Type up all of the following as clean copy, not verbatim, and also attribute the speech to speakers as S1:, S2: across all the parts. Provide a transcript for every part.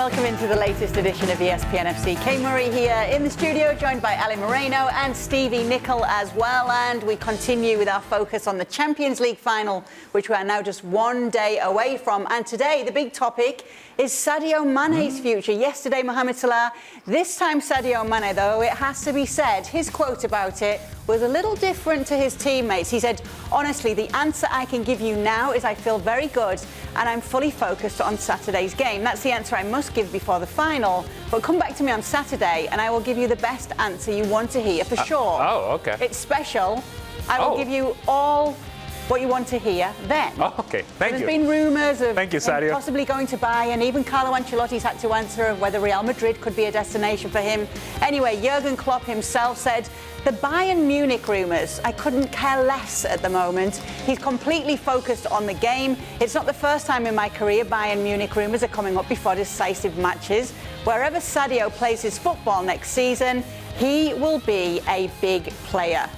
S1: welcome into the latest edition of ESPN FC. Kay Murray here in the studio, joined by Ali Moreno and Stevie Nicol as well. And we continue with our focus on the Champions League final, which we are now just one day away from. And today, the big topic is Sadio Mane's future. Yesterday, Mohamed Salah. This time, Sadio Mane, though, it has to be said, his quote about it was a little different to his teammates. He said, honestly, the answer I can give you now is I feel very good and I'm fully focused on Saturday's game. That's the answer I must give before the final. But come back to me on Saturday and I will give you the best answer you want to hear, for sure.
S2: Oh, okay.
S1: It's special. I will give you all what you want to hear then.
S2: Oh, okay. Thank you.
S1: There's been rumours of
S2: Sadio.
S1: Possibly going to Bayern. Even Carlo Ancelotti's had to answer of whether Real Madrid could be a destination for him. Anyway, Jurgen Klopp himself said, the Bayern Munich rumours, I couldn't care less at the moment. He's completely focused on the game. It's not the first time in my career Bayern Munich rumours are coming up before decisive matches. Wherever Sadio plays his football next season, he will be a big player.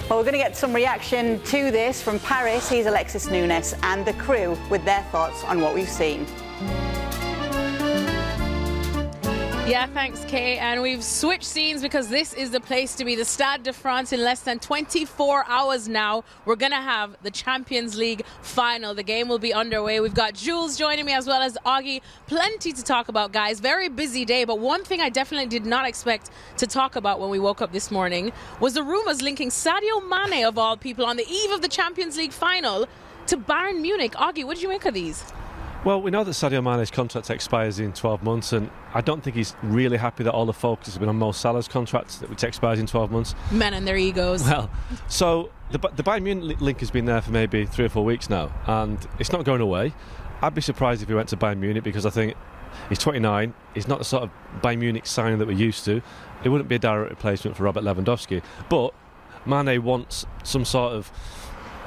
S1: Well, we're going to get some reaction to this from Paris. Here's Alexis Nunes and the crew with their thoughts on what we've seen.
S3: Yeah, thanks, Kay. And we've switched scenes because this is the place to be. The Stade de France in less than 24 hours now. We're going to have the Champions League final. The game will be underway. We've got Jules joining me as well as Augie. Plenty to talk about, guys. Very busy day. But one thing I definitely did not expect to talk about when we woke up this morning was the rumours linking Sadio Mane, of all people, on the eve of the Champions League final to Bayern Munich. Augie, what did you make of these?
S4: Well, we know that Sadio Mane's contract expires in 12 months, and I don't think he's really happy that all the focus has been on Mo Salah's contract, which expires in 12 months.
S3: Men and their egos.
S4: Well, so the Bayern Munich link has been there for maybe 3 or 4 weeks now, and it's not going away. I'd be surprised if he went to Bayern Munich, because I think he's 29. He's not the sort of Bayern Munich signing that we're used to. It wouldn't be a direct replacement for Robert Lewandowski. But Mane wants some sort of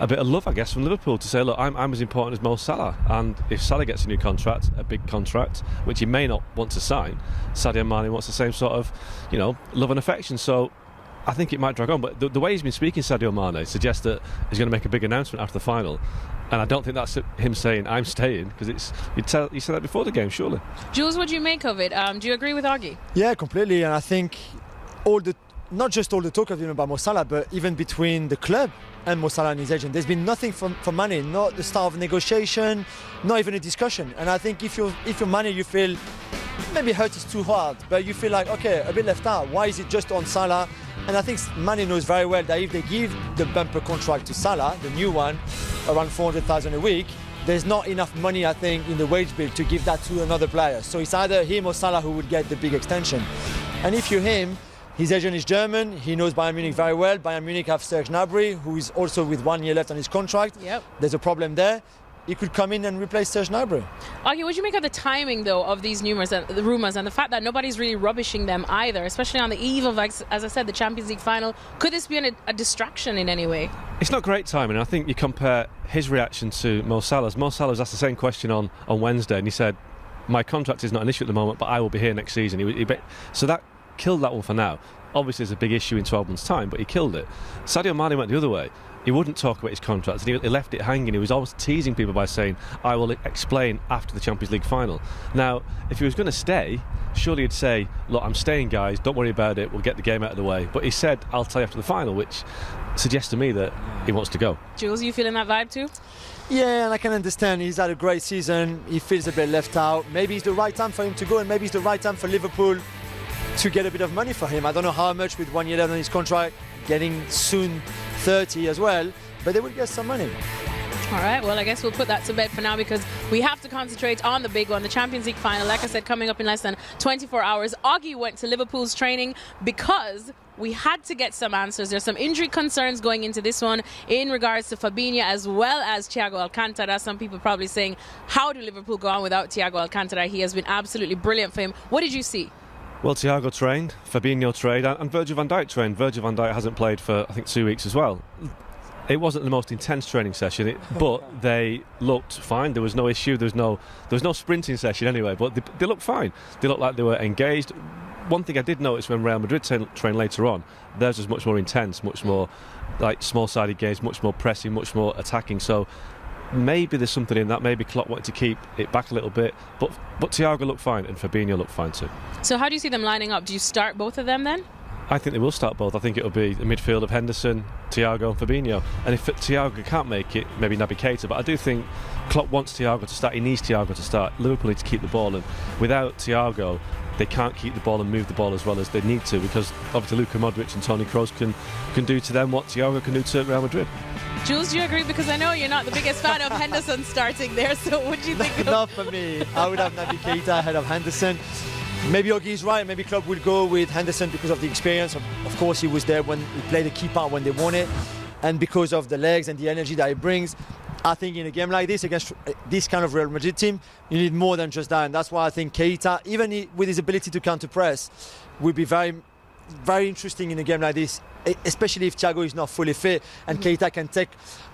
S4: a bit of love, I guess, from Liverpool to say, look, I'm as important as Mo Salah, and if Salah gets a new contract, a big contract, which he may not want to sign, Sadio Mane wants the same sort of, love and affection. So I think it might drag on, but the way he's been speaking, Sadio Mane, suggests that he's going to make a big announcement after the final, and I don't think that's him saying I'm staying, because you said that before the game, surely.
S3: Jules, what do you make of it? Do you agree with Augie?
S5: Yeah, completely, and I think not just all the talk of about Mo Salah, but even between the club and Mo Salah and his agent, there's been nothing from Mane, not the start of negotiation, not even a discussion. And I think if you're Mane, you feel maybe hurt is too hard, but you feel like, okay, a bit left out. Why is it just on Salah? And I think Mane knows very well that if they give the bumper contract to Salah, the new one, around 400,000 a week, there's not enough money, I think, in the wage bill to give that to another player. So it's either him or Salah who would get the big extension. And if you're him, his agent is German. He knows Bayern Munich very well. Bayern Munich have Serge Gnabry, who is also with 1 year left on his contract.
S3: Yep.
S5: There's a problem there. He could come in and replace Serge Gnabry.
S3: Augie, what do you make of the timing, though, of these rumours and the fact that nobody's really rubbishing them either, especially on the eve of, as I said, the Champions League final? Could this be a distraction in any way?
S4: It's not great timing. I think you compare his reaction to Mo Salah's. Mo Salah's asked the same question on Wednesday, and he said, my contract is not an issue at the moment, but I will be here next season. So that killed that one for now. Obviously, it's a big issue in 12 months' time, but he killed it. Sadio Mane went the other way. He wouldn't talk about his contract, and he left it hanging. He was almost teasing people by saying, I will explain after the Champions League final. Now, if he was going to stay, surely he'd say, look, I'm staying, guys, don't worry about it, we'll get the game out of the way. But he said, I'll tell you after the final, which suggests to me that he wants to go.
S3: Jules, you feeling that vibe too?
S5: Yeah, and I can understand. He's had a great season. He feels a bit left out. Maybe it's the right time for him to go, and maybe it's the right time for Liverpool to get a bit of money for him. I don't know how much with 1 year left on his contract, getting soon 30 as well, but they will get some money.
S3: All right, well, I guess we'll put that to bed for now because we have to concentrate on the big one, the Champions League final. Like I said, coming up in less than 24 hours. Augie went to Liverpool's training because we had to get some answers. There's some injury concerns going into this one in regards to Fabinho as well as Thiago Alcantara. Some people probably saying, how do Liverpool go on without Thiago Alcantara? He has been absolutely brilliant for him. What did you see?
S4: Well, Thiago trained, Fabinho trained, and Virgil van Dijk trained. Virgil van Dijk hasn't played for, I think, 2 weeks as well. It wasn't the most intense training session, but they looked fine. There was no issue. There was no sprinting session anyway, but they looked fine. They looked like they were engaged. One thing I did notice when Real Madrid trained later on, theirs was much more intense, much more like small-sided games, much more pressing, much more attacking. So maybe there's something in that. Maybe Klopp wanted to keep it back a little bit, but Thiago looked fine and Fabinho looked fine too.
S3: So how do you see them lining up? Do you start both of them then?
S4: I think they will start both. I think it'll be a midfield of Henderson, Thiago and Fabinho. And if Thiago can't make it, maybe Naby Keita. But I do think Klopp wants Thiago to start. He needs Thiago to start. Liverpool need to keep the ball. And without Thiago, they can't keep the ball and move the ball as well as they need to, because obviously Luka Modric and Toni Kroos can do to them what Thiago can do to Real Madrid.
S3: Jules, do you agree? Because I know you're not the biggest fan of Henderson starting there. So what do you think?
S5: Not for me. I would have Naby Keita ahead of Henderson. Maybe Oggy's right. Maybe Klopp will go with Henderson because of the experience. Of course, he was there when he played the key part when they won it, and because of the legs and the energy that he brings. I think in a game like this, against this kind of Real Madrid team, you need more than just that. And that's why I think Keita, even with his ability to counter-press, would be very, very interesting in a game like this, especially if Thiago is not fully fit and Keita can take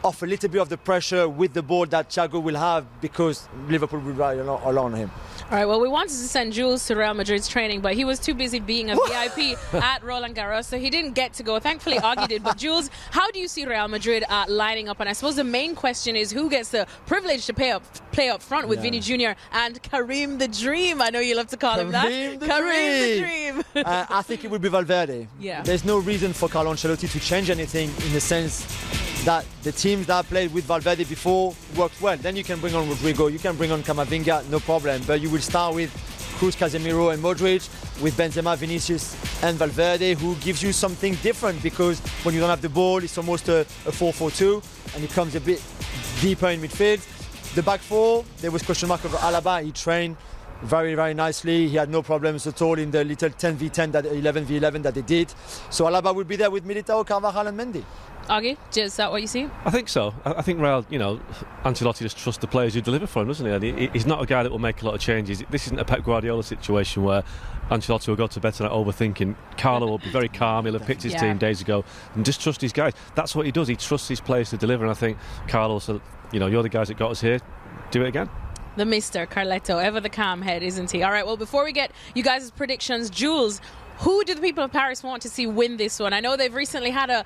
S5: off a little bit of the pressure with the ball that Thiago will have, because Liverpool will rely a lot on him.
S3: All right, well, we wanted to send Jules to Real Madrid's training, but he was too busy being a VIP at Roland Garros, so he didn't get to go. Thankfully, Oggy did. But Jules, how do you see Real Madrid lining up? And I suppose the main question is who gets the privilege to play up front with Vinny Jr. and Karim the Dream. I know you love to call him that. Karim the Dream.
S5: I think it would be Valverde.
S3: Yeah.
S5: There's no reason for Carlo Ancelotti to change anything, in the sense that the teams that played with Valverde before worked well. Then you can bring on Rodrigo, you can bring on Camavinga, no problem. But you will start with Kroos, Casemiro and Modric, with Benzema, Vinicius and Valverde, who gives you something different, because when you don't have the ball, it's almost a 4-4-2, and it comes a bit deeper in midfield. The back four, there was question mark over Alaba. He trained very, very nicely. He had no problems at all in the little 10v10, that 11v11 that they did. So Alaba will be there with Militao, Carvajal and Mendy.
S3: Oggy, is that what you see?
S4: I think so. I think Real, Ancelotti just trusts the players who deliver for him, doesn't he? And he's not a guy that will make a lot of changes. This isn't a Pep Guardiola situation where Ancelotti will go to bed tonight overthinking. Carlo will be very calm. He'll have picked his team days ago and just trust his guys. That's what he does. He trusts his players to deliver. And I think Carlo said, you're the guys that got us here. Do it again.
S3: The Mr. Carletto, ever the calm head, isn't he? All right, well, before we get you guys' predictions, Jules, who do the people of Paris want to see win this one? I know they've recently had a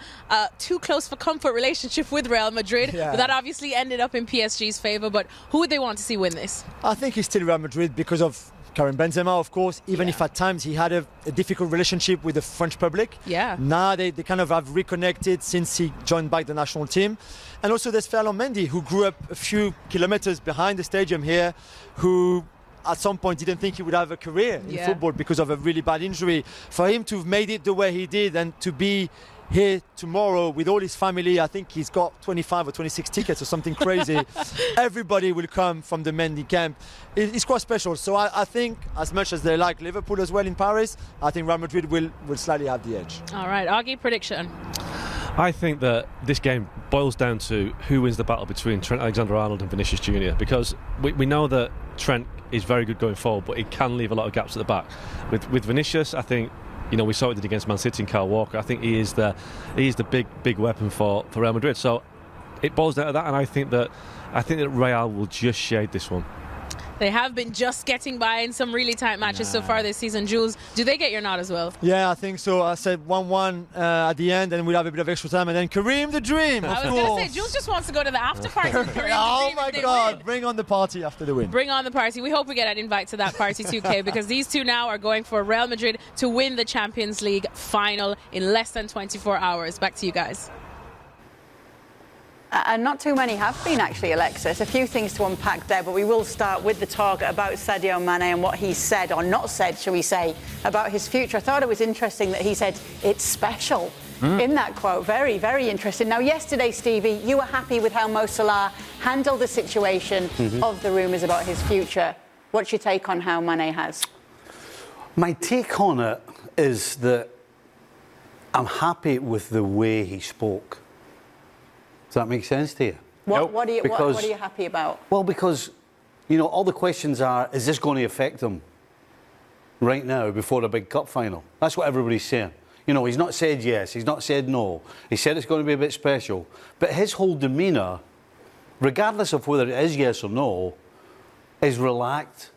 S3: too close for comfort relationship with Real Madrid, but that obviously ended up in PSG's favour. But who would they want to see win this? I
S5: think it's still Real Madrid because of Karim Benzema, of course, even if at times he had a difficult relationship with the French public.
S3: Yeah.
S5: Now they kind of have reconnected since he joined back the national team. And also there's Ferland Mendy, who grew up a few kilometres behind the stadium here, who at some point didn't think he would have a career in football because of a really bad injury. For him to have made it the way he did and to be here tomorrow with all his family, I think he's got 25 or 26 tickets or something crazy. Everybody will come from the Mendy camp. It's quite special. So I think, as much as they like Liverpool as well in Paris, I think Real Madrid will slightly have the edge.
S3: All right, Oggy, prediction.
S4: I think that this game boils down to who wins the battle between Trent Alexander-Arnold and Vinicius Jr. Because we know that Trent is very good going forward, but he can leave a lot of gaps at the back. With Vinicius, I think, we saw what he did against Man City and Kyle Walker. I think he is the big weapon for Real Madrid. So it boils down to that, and I think that Real will just shade this one.
S3: They have been just getting by in some really tight matches so far this season. Jules, do they get your nod as well?
S5: Yeah, I think so. I said 1-1 at the end, and we'll have a bit of extra time, and then Karim the Dream.
S3: I was going to say, Jules just wants to go to the after party with Karim
S5: oh
S3: the Dream.
S5: My God, bring on the party after the win.
S3: Bring on the party. We hope we get an invite to that party too, Kay, because these two now are going for Real Madrid to win the Champions League final in less than 24 hours. Back to you guys.
S1: And not too many have been, actually, Alexis. A few things to unpack there, but we will start with the talk about Sadio Mane and what he said, or not said, shall we say, about his future. I thought it was interesting that he said it's special in that quote. Very, very interesting. Now, yesterday, Stevie, you were happy with how Mo Salah handled the situation of the rumours about his future. What's your take on how Mane has?
S2: My take on it is that I'm happy with the way he spoke. Does that make sense to you?
S1: What are you happy about?
S2: Well, because, all the questions are, is this going to affect him right now before a big cup final? That's what everybody's saying. He's not said yes, he's not said no. He said it's going to be a bit special. But his whole demeanour, regardless of whether it is yes or no, is relaxed.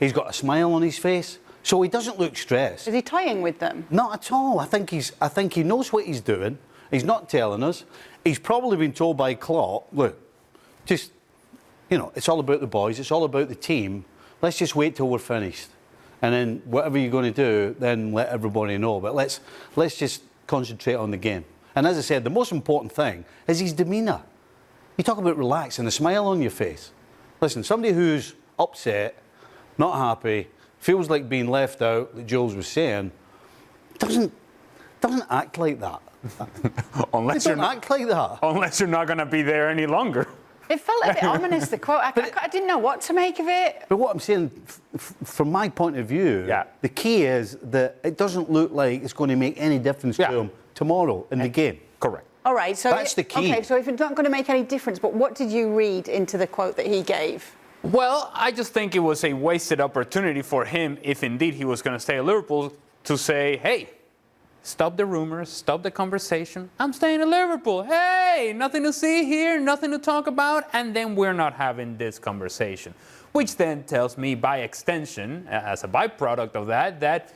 S2: He's got a smile on his face, so he doesn't look stressed.
S1: Is he toying with them?
S2: Not at all. I think he knows what he's doing. He's not telling us. He's probably been told by Klopp, look, just, you know, it's all about the boys, it's all about the team. Let's just wait till we're finished. And then whatever you're going to do, then let everybody know. But let's just concentrate on the game. And as I said, the most important thing is his demeanour. You talk about relax and a smile on your face. Listen, somebody who's upset, not happy, feels like being left out, that Jules was saying, doesn't act like that.
S6: Unless
S2: you're not act like that.
S6: Unless you're not going to be there any longer.
S1: It felt a bit ominous, the quote. I didn't know what to make of it.
S2: But what I'm saying, from my point of view, the key is that it doesn't look like it's going to make any difference to him tomorrow in the game.
S6: Correct.
S1: All right, so
S2: that's the key.
S1: Okay, so if it's not going to make any difference, but what did you read into the quote that he gave?
S6: Well, I just think it was a wasted opportunity for him, if indeed he was going to stay at Liverpool, to say, hey, stop the rumors, stop the conversation. I'm staying at Liverpool. Hey, nothing to see here, nothing to talk about, and then we're not having this conversation. Which then tells me, by extension, as a byproduct of that, that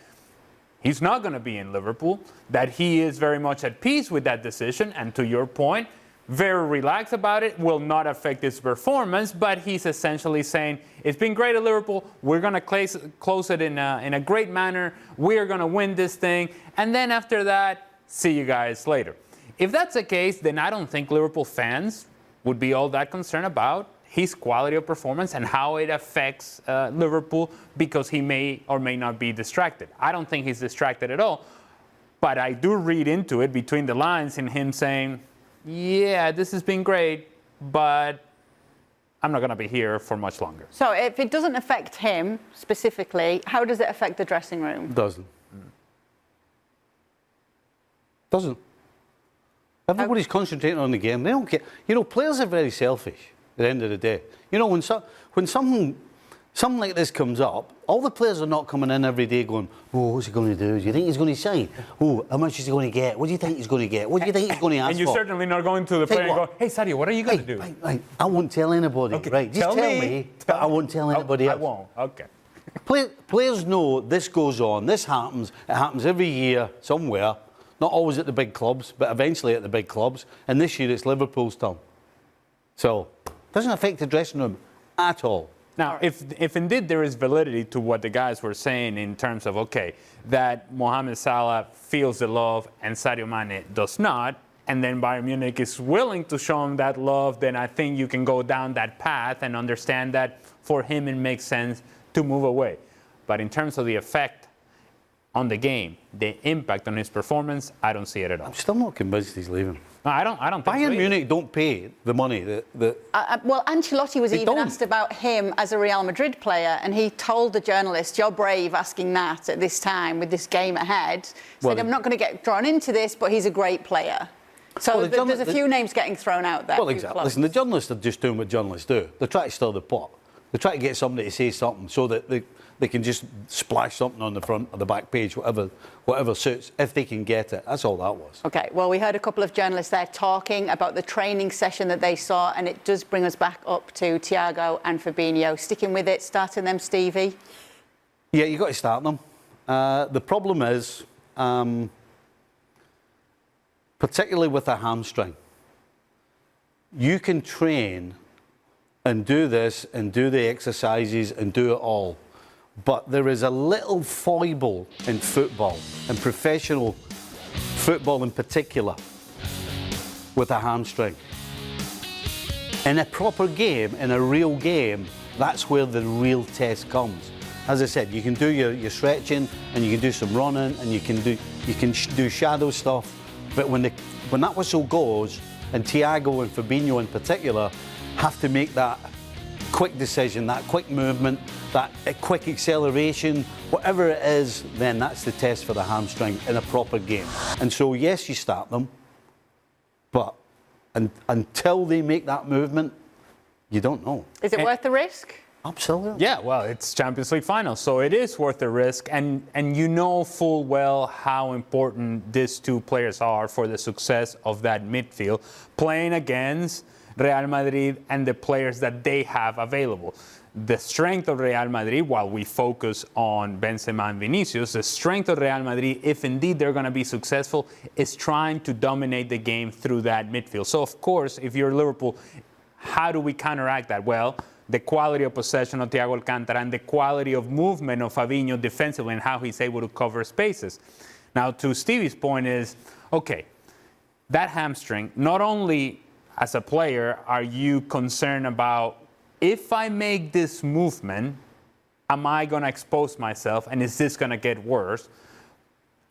S6: he's not going to be in Liverpool, that he is very much at peace with that decision, and to your point, very relaxed about it, will not affect his performance, but he's essentially saying, it's been great at Liverpool, we're going to close it in a great manner, we're going to win this thing, and then after that, see you guys later. If that's the case, then I don't think Liverpool fans would be all that concerned about his quality of performance and how it affects Liverpool, because he may or may not be distracted. I don't think he's distracted at all, but I do read into it between the lines in him saying, yeah, this has been great, but I'm not going to be here for much longer.
S1: So if it doesn't affect him specifically, how does it affect the dressing room?
S2: Doesn't. Doesn't. Everybody's concentrating on the game. They don't care. You know, players are very selfish at the end of the day. You know, when something like this comes up, all the players are not coming in every day going, oh, what's he going to do? Do you think he's going to sign? Oh, how much is he going to get? What do you think he's going to get? What do you think he's going to ask for?
S6: And you're certainly not going to the player and go, hey, Sadio, what are you going to do?
S2: Right. I won't tell anybody.
S6: Okay.
S2: Right, just tell me, but I won't tell anybody else.
S6: I won't. Okay.
S2: Players know this goes on, this happens. It happens every year somewhere. Not always at the big clubs, but eventually at the big clubs. And this year it's Liverpool's turn. So, it doesn't affect the dressing room at all.
S6: Now, if indeed there is validity to what the guys were saying in terms of, okay, that Mohamed Salah feels the love and Sadio Mane does not, and then Bayern Munich is willing to show him that love, then I think you can go down that path and understand that for him it makes sense to move away. But in terms of the effect on the game, the impact on his performance, I don't see it at all.
S2: I'm still not convinced he's leaving.
S6: No, I don't think
S2: Bayern Munich don't pay the money
S1: well, Ancelotti was even asked about him as a Real Madrid player, and he told the journalist, you're brave asking that at this time with this game ahead. Said, I'm not going to get drawn into this, but he's a great player. So there's a few names getting thrown out there.
S2: Well, exactly. Listen, the journalists are just doing what journalists do. They're trying to stir the pot. They try to get somebody to say something so that they can just splash something on the front or the back page, whatever suits, if they can get it. That's all that was.
S1: OK, well, we heard a couple of journalists there talking about the training session that they saw, and it does bring us back up to Thiago and Fabinho. Sticking with it, starting them, Stevie?
S2: Yeah, you've got to start them. The problem is, particularly with a hamstring, you can train and do this and do the exercises and do it all. But there is a little foible in football, and professional football in particular, with a hamstring. In a proper game, in a real game, that's where the real test comes. As I said, you can do your stretching, and you can do some running, and you can do shadow stuff. But when that whistle goes, and Thiago and Fabinho in particular have to make that quick decision, that quick movement, that quick acceleration, whatever it is, then that's the test for the hamstring in a proper game. And so, yes, you start them, but until they make that movement, you don't know.
S1: Is it worth the risk?
S2: Absolutely.
S6: Yeah, well, it's Champions League final, so it is worth the risk. And you know full well how important these two players are for the success of that midfield, playing against Real Madrid and the players that they have available. The strength of Real Madrid, while we focus on Benzema and Vinicius, the strength of Real Madrid, if indeed they're going to be successful, is trying to dominate the game through that midfield. So, of course, if you're Liverpool, How do we counteract that? Well, the quality of possession of Thiago Alcantara and the quality of movement of Fabinho defensively and how he's able to cover spaces. Now, to Stevie's point is, okay, that hamstring, not only as a player are you concerned about, if I make this movement, am I going to expose myself and is this going to get worse?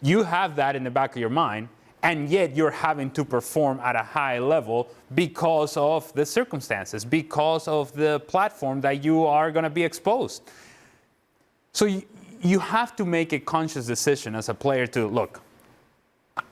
S6: You have that in the back of your mind, and yet you're having to perform at a high level because of the circumstances, because of the platform that you are going to be exposed. So you have to make a conscious decision as a player to, look,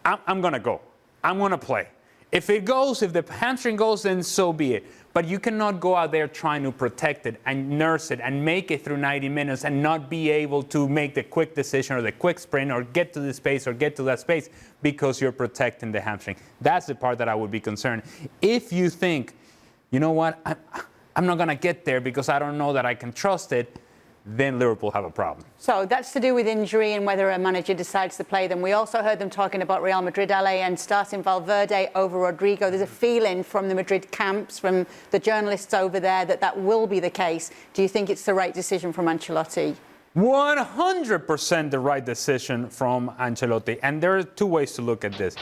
S6: I'm going to go. I'm going to play. If the hamstring goes, then so be it. But you cannot go out there trying to protect it and nurse it and make it through 90 minutes and not be able to make the quick decision or the quick sprint or get to the space or get to that space because you're protecting the hamstring. That's the part that I would be concerned. If you think, you know what, I'm not going to get there because I don't know that I can trust it, then Liverpool have a problem.
S1: So that's to do with injury and whether a manager decides to play them. We also heard them talking about Real Madrid, LA, and starting Valverde over Rodrigo. There's a feeling from the Madrid camps, from the journalists over there, that will be the case. Do you think it's the right decision from Ancelotti?
S6: 100% the right decision from Ancelotti. And there are two ways to look at this.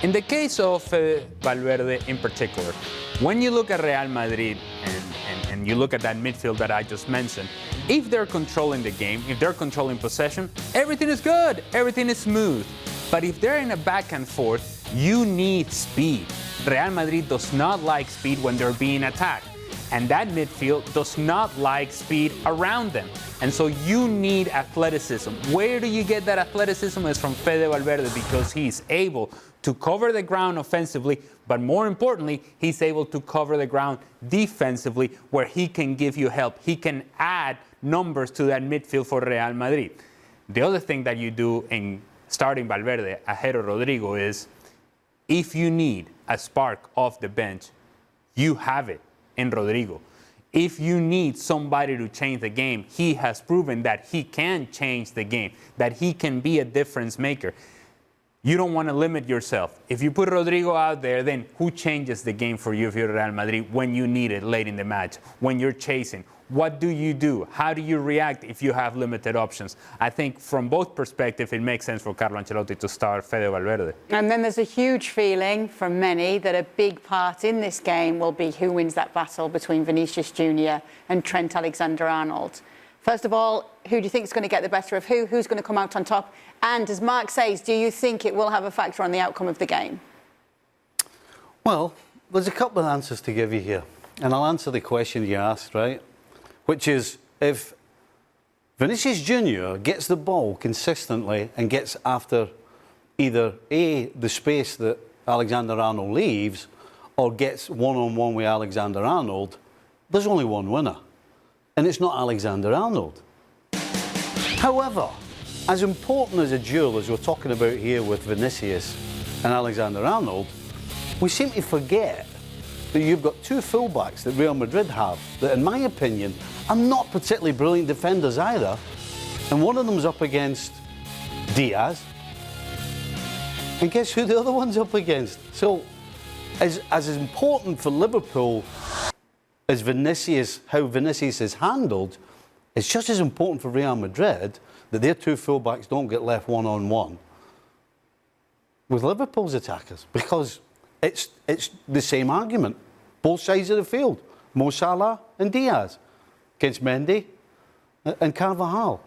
S6: In the case of Valverde in particular, when you look at Real Madrid and you look at that midfield that I just mentioned, if they're controlling the game, if they're controlling possession, everything is good, everything is smooth. But if they're in a back and forth, you need speed. Real Madrid does not like speed when they're being attacked. And that midfield does not like speed around them. And so you need athleticism. Where do you get that athleticism? It's from Fede Valverde, because he's able to cover the ground offensively, but more importantly, he's able to cover the ground defensively where he can give you help. He can add numbers to that midfield for Real Madrid. The other thing that you do in starting Valverde ahead of Rodrigo is, if you need a spark off the bench, you have it in Rodrigo. If you need somebody to change the game, he has proven that he can change the game, that he can be a difference maker. You don't want to limit yourself. If you put Rodrigo out there, then who changes the game for you if you're Real Madrid when you need it late in the match, when you're chasing? What do you do? How do you react if you have limited options? I think from both perspectives, it makes sense for Carlo Ancelotti to start Fede Valverde.
S1: And then there's a huge feeling from many that a big part in this game will be who wins that battle between Vinicius Jr. and Trent Alexander-Arnold. First of all, who do you think is going to get the better of who? Who's going to come out on top? And as Mark says, do you think it will have a factor on the outcome of the game?
S2: Well, there's a couple of answers to give you here. And I'll answer the question you asked, right? Which is, if Vinicius Jr. gets the ball consistently and gets after either A, the space that Alexander-Arnold leaves, or gets one-on-one with Alexander-Arnold, there's only one winner. And it's not Alexander-Arnold. However, as important as a duel as we're talking about here with Vinicius and Alexander-Arnold, we seem to forget that you've got two fullbacks that Real Madrid have that, in my opinion, are not particularly brilliant defenders either. And one of them's up against Diaz. And guess who the other one's up against? So, as important for Liverpool as Vinicius, how Vinicius is handled, it's just as important for Real Madrid that their two fullbacks don't get left one-on-one with Liverpool's attackers, because it's the same argument. Both sides of the field, Mo Salah and Diaz, against Mendy and Carvajal.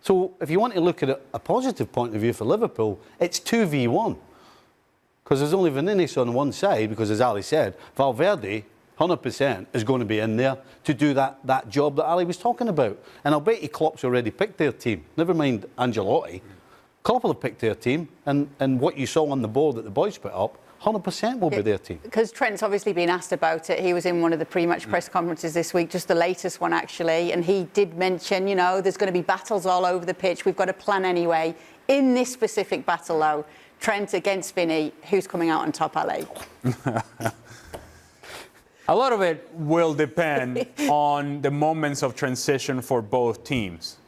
S2: So if you want to look at a positive point of view for Liverpool, it's 2v1. Because there's only Vinicius on one side, because as Ali said, Valverde, 100% is going to be in there to do that job that Ali was talking about. And I'll bet you Klopp's already picked their team. Never mind Ancelotti. Klopp will have picked their team, and what you saw on the board that the boys put up, 100% will be their team.
S1: Because Trent's obviously been asked about it. He was in one of the pre-match press conferences this week, just the latest one actually, and he did mention, you know, there's going to be battles all over the pitch. We've got a plan anyway. In this specific battle, though, Trent against Vinny, who's coming out on top, Ali?
S6: A lot of it will depend on the moments of transition for both teams.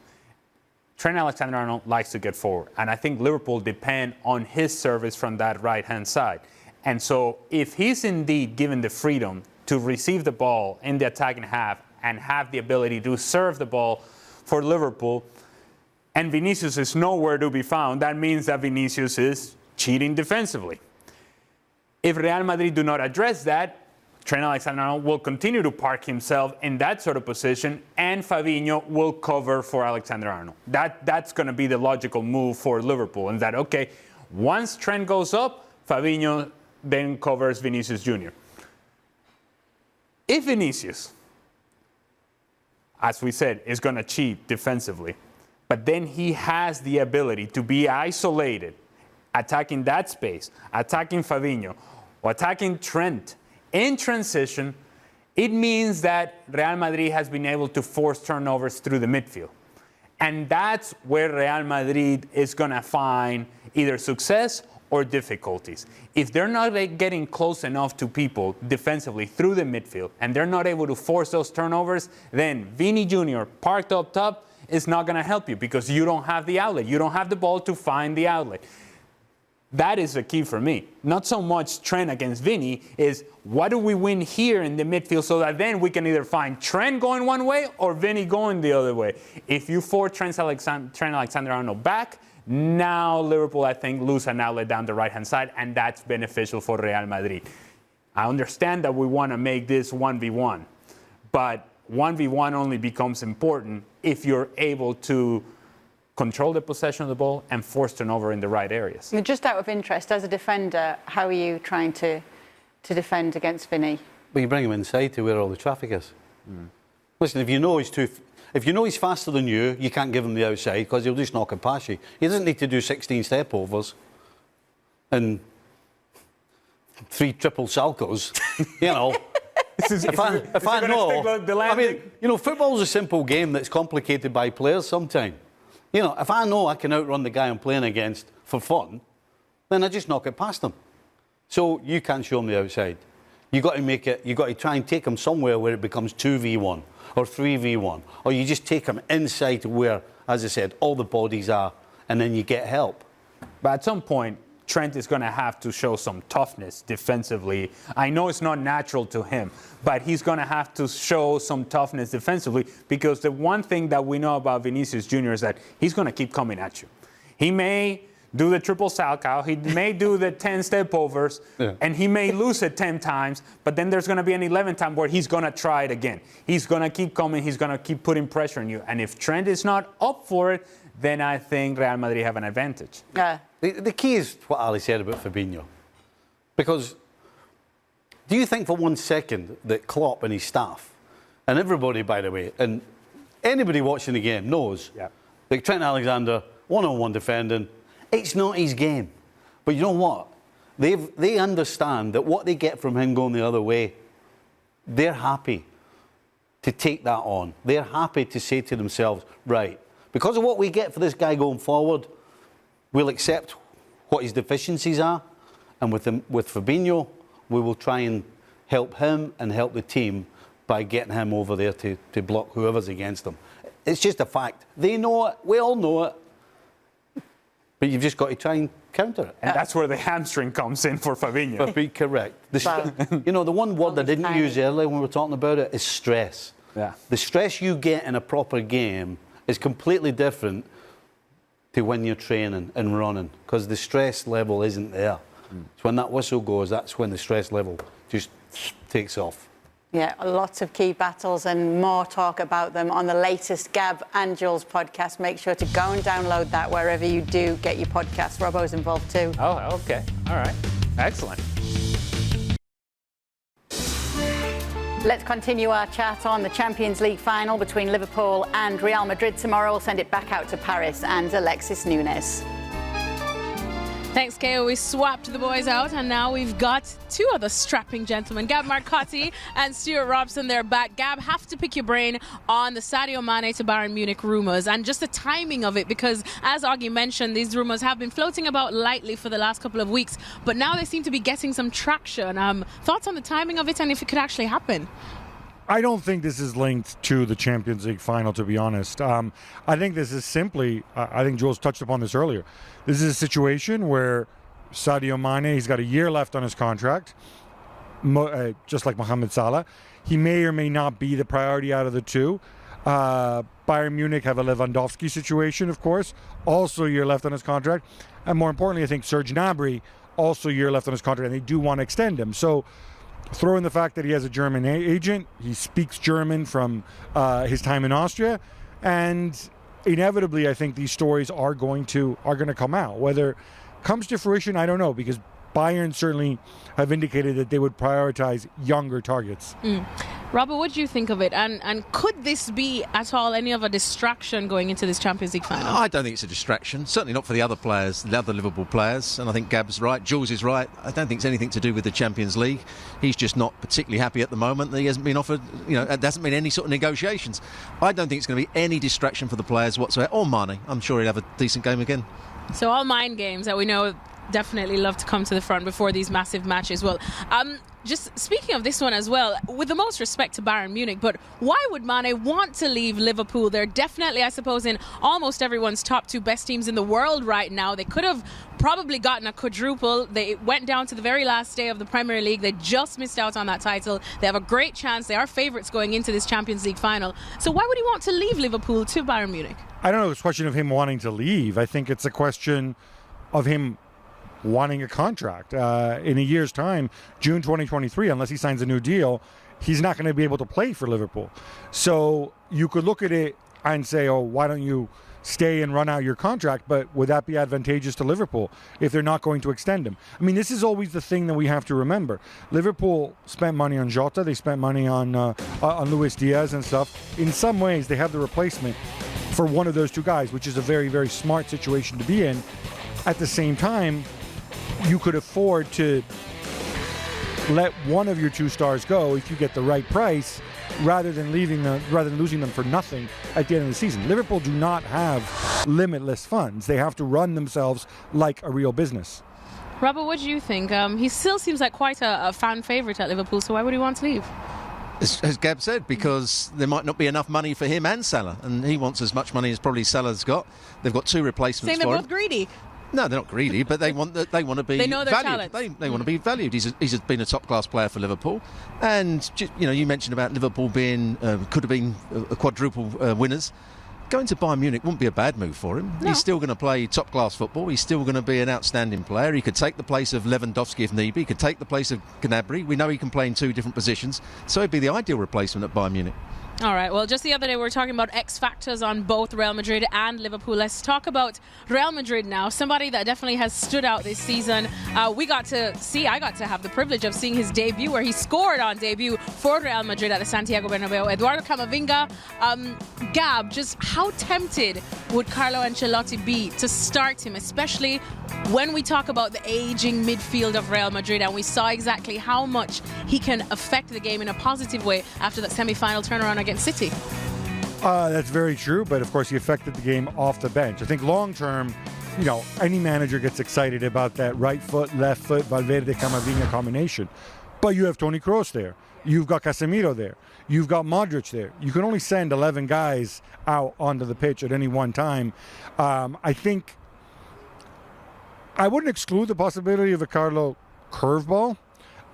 S6: Trent Alexander-Arnold likes to get forward, and I think Liverpool depend on his service from that right-hand side. And so if he's indeed given the freedom to receive the ball in the attacking half and have the ability to serve the ball for Liverpool, and Vinicius is nowhere to be found, that means that Vinicius is cheating defensively. If Real Madrid do not address that, Trent Alexander-Arnold will continue to park himself in that sort of position, and Fabinho will cover for Alexander-Arnold. That's going to be the logical move for Liverpool, and that, okay, once Trent goes up, Fabinho then covers Vinicius Jr. If Vinicius, as we said, is going to cheat defensively, but then he has the ability to be isolated, attacking that space, attacking Fabinho, or attacking Trent in transition, it means that Real Madrid has been able to force turnovers through the midfield. And that's where Real Madrid is going to find either success or difficulties. If they're not getting close enough to people defensively through the midfield and they're not able to force those turnovers, then Vini Jr. parked up top is not going to help you because you don't have the outlet. You don't have the ball to find the outlet. That is the key for me. Not so much Trent against Vini, is what do we win here in the midfield so that then we can either find Trent going one way or Vini going the other way. If you force Trent Alexander-Arnold back, now Liverpool, I think, lose an outlet down the right-hand side, and that's beneficial for Real Madrid. I understand that we want to make this 1v1, but 1v1 only becomes important if you're able to control the possession of the ball and force turnover in the right areas.
S1: Just out of interest, as a defender, how are you trying to defend against Vinny?
S2: Well, you bring him inside to where all the traffic is. Listen, if you know he's faster than you, you can't give him the outside because he'll just knock it past you. He doesn't need to do 16 step overs and 3 triple saltos, you know. If I know, I mean, you know, football's a simple game that's complicated by players sometimes. You know, if I know I can outrun the guy I'm playing against for fun, then I just knock it past him. So you can't show him the outside. You've got to try and take him somewhere where it becomes 2v1 or 3v1. Or you just take him inside to where, as I said, all the bodies are, and then you get help.
S6: But at some point, Trent is going to have to show some toughness defensively. I know it's not natural to him, but he's going to have to show some toughness defensively because the one thing that we know about Vinicius Jr. is that he's going to keep coming at you. He may do the triple salchow, he may do the 10 step overs, and he may lose it 10 times, but then there's going to be an 11th time where he's going to try it again. He's going to keep coming, he's going to keep putting pressure on you. And if Trent is not up for it, then I think Real Madrid have an advantage.
S2: The key is what Ali said about Fabinho. Because do you think for 1 second that Klopp and his staff, and everybody, by the way, and anybody watching the game knows that Trent Alexander, one-on-one defending, it's not his game. But you know what? They understand that what they get from him going the other way, they're happy to take that on. They're happy to say to themselves, right, because of what we get for this guy going forward, we'll accept what his deficiencies are, and with Fabinho, we will try and help him and help the team by getting him over there to block whoever's against him. It's just a fact. They know it. We all know it. But you've just got to try and counter it.
S6: And that's where the hamstring comes in for Fabinho.
S2: Be correct. You know, the one word I didn't use earlier when we were talking about it is stress. The stress you get in a proper game is completely different to when you're training and running, because the stress level isn't there. So when that whistle goes, that's when the stress level just takes off.
S1: Yeah, lots of key battles and more talk about them on the latest Gab and Jules podcast. Make sure to go and download that wherever you do get your podcasts. Robbo's involved too.
S6: Oh, okay. All right. Excellent.
S1: Let's continue our chat on the Champions League final between Liverpool and Real Madrid tomorrow. We'll send it back out to Paris and Alexis Nunes.
S3: Thanks, Keo. We swapped the boys out, and now we've got 2 other strapping gentlemen, Gab Marcotti and Stuart Robson. They're back. Gab, have to pick your brain on the Sadio Mane to Bayern Munich rumours and just the timing of it, because as Augie mentioned, these rumours have been floating about lightly for the last couple of weeks, but now they seem to be getting some traction. Thoughts on the timing of it and if it could actually happen?
S7: I don't think this is linked to the Champions League final, to be honest. I think this is simply, I think Jules touched upon this earlier, this is a situation where Sadio Mane, he's got a year left on his contract. just like Mohamed Salah. He may or may not be the priority out of the two. Bayern Munich have a Lewandowski situation, of course, also a year left on his contract. And more importantly, I think Serge Gnabry, also a year left on his contract, and they do want to extend him. So throw in the fact that he has a German agent, he speaks German from his time in Austria, and inevitably I think these stories are going to come out. Whether it comes to fruition, I don't know, because Bayern certainly have indicated that they would prioritize younger targets.
S3: Robert, what do you think of it? And could this be at all any of a distraction going into this Champions League final?
S8: I don't think it's a distraction. Certainly not for the other players, the other Liverpool players. And I think Gab's right, Jules is right. I don't think it's anything to do with the Champions League. He's just not particularly happy at the moment that he hasn't been offered, there hasn't been any sort of negotiations. I don't think it's going to be any distraction for the players whatsoever. Or Mane. I'm sure he'll have a decent game again.
S3: So all mind games that we know definitely love to come to the front before these massive matches. Well, just speaking of this one as well, with the most respect to Bayern Munich, but why would Mane want to leave Liverpool? They're definitely, I suppose, in almost everyone's top two best teams in the world right now. They could have probably gotten a quadruple. They went down to the very last day of the Premier League. They just missed out on that title. They have a great chance. They are favourites going into this Champions League final. So why would he want to leave Liverpool to Bayern Munich?
S7: I don't know. It's a question of him wanting to leave. I think it's a question of him wanting a contract. In a year's time, June 2023, unless he signs a new deal, he's not going to be able to play for Liverpool. So you could look at it and say, oh, why don't you stay and run out your contract? But would that be advantageous to Liverpool if they're not going to extend him? I mean, this is always the thing that we have to remember. Liverpool spent money on Jota, they spent money on Luis Diaz and stuff. In some ways, they have the replacement for one of those two guys, which is a very, very smart situation to be in. At the same time, you could afford to let one of your two stars go if you get the right price, rather than losing them for nothing at the end of the season. Liverpool do not have limitless funds. They have to run themselves like a real business.
S3: Robert, what do you think? He still seems like quite a fan favourite at Liverpool, so why would he want to leave?
S8: As Gab said, because there might not be enough money for him and Salah, and he wants as much money as probably Salah's got. They've got two replacements
S3: saying
S8: for him.
S3: They're both greedy.
S8: No, they're not greedy, but they want to be
S3: they know their
S8: valued. They want to be valued. He's been a top-class player for Liverpool. And, you mentioned about Liverpool being, could have been quadruple winners. Going to Bayern Munich wouldn't be a bad move for him.
S3: No.
S8: He's still going to play top-class football. He's still going to be an outstanding player. He could take the place of Lewandowski if need be. He could take the place of Gnabry. We know he can play in two different positions. So he'd be the ideal replacement at Bayern Munich.
S3: All right, well, just the other day we were talking about X factors on both Real Madrid and Liverpool. Let's talk about Real Madrid now. Somebody that definitely has stood out this season. I got to have the privilege of seeing his debut, where he scored on debut for Real Madrid at the Santiago Bernabeu. Eduardo Camavinga. Gab, just how tempted would Carlo Ancelotti be to start him, especially when we talk about the aging midfield of Real Madrid, and we saw exactly how much he can affect the game in a positive way after that semi-final turnaround against City?
S7: That's very true, but of course he affected the game off the bench. I think long term, any manager gets excited about that right foot, left foot, Valverde-Camavinga combination. But you have Toni Kroos there. You've got Casemiro there. You've got Modric there. You can only send 11 guys out onto the pitch at any one time. I think I wouldn't exclude the possibility of a Carlo curveball.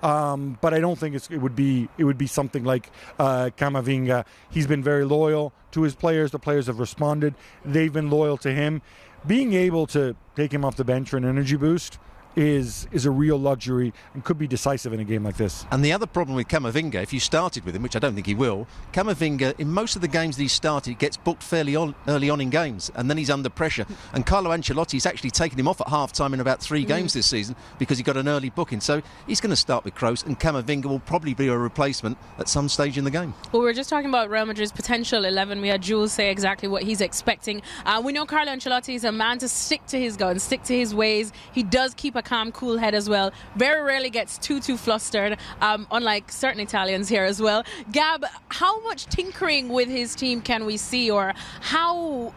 S7: But I don't think it would be something like Camavinga. He's been very loyal to his players. The players have responded. They've been loyal to him. Being able to take him off the bench for an energy boost is a real luxury and could be decisive in a game like this.
S8: And the other problem with Camavinga, if you started with him, which I don't think he will, Camavinga, in most of the games that he started, gets booked fairly early on in games, and then he's under pressure. And Carlo Ancelotti's actually taken him off at half-time in about 3 games this season because he got an early booking. So he's going to start with Kroos, and Camavinga will probably be a replacement at some stage in the game.
S3: Well, we were just talking about Real Madrid's potential 11. We had Jules say exactly what he's expecting. We know Carlo Ancelotti is a man to stick to his guns, stick to his ways. He does keep a calm, cool head as well. Very rarely gets too flustered, unlike certain Italians here as well. Gab, how much tinkering with his team can we see, or how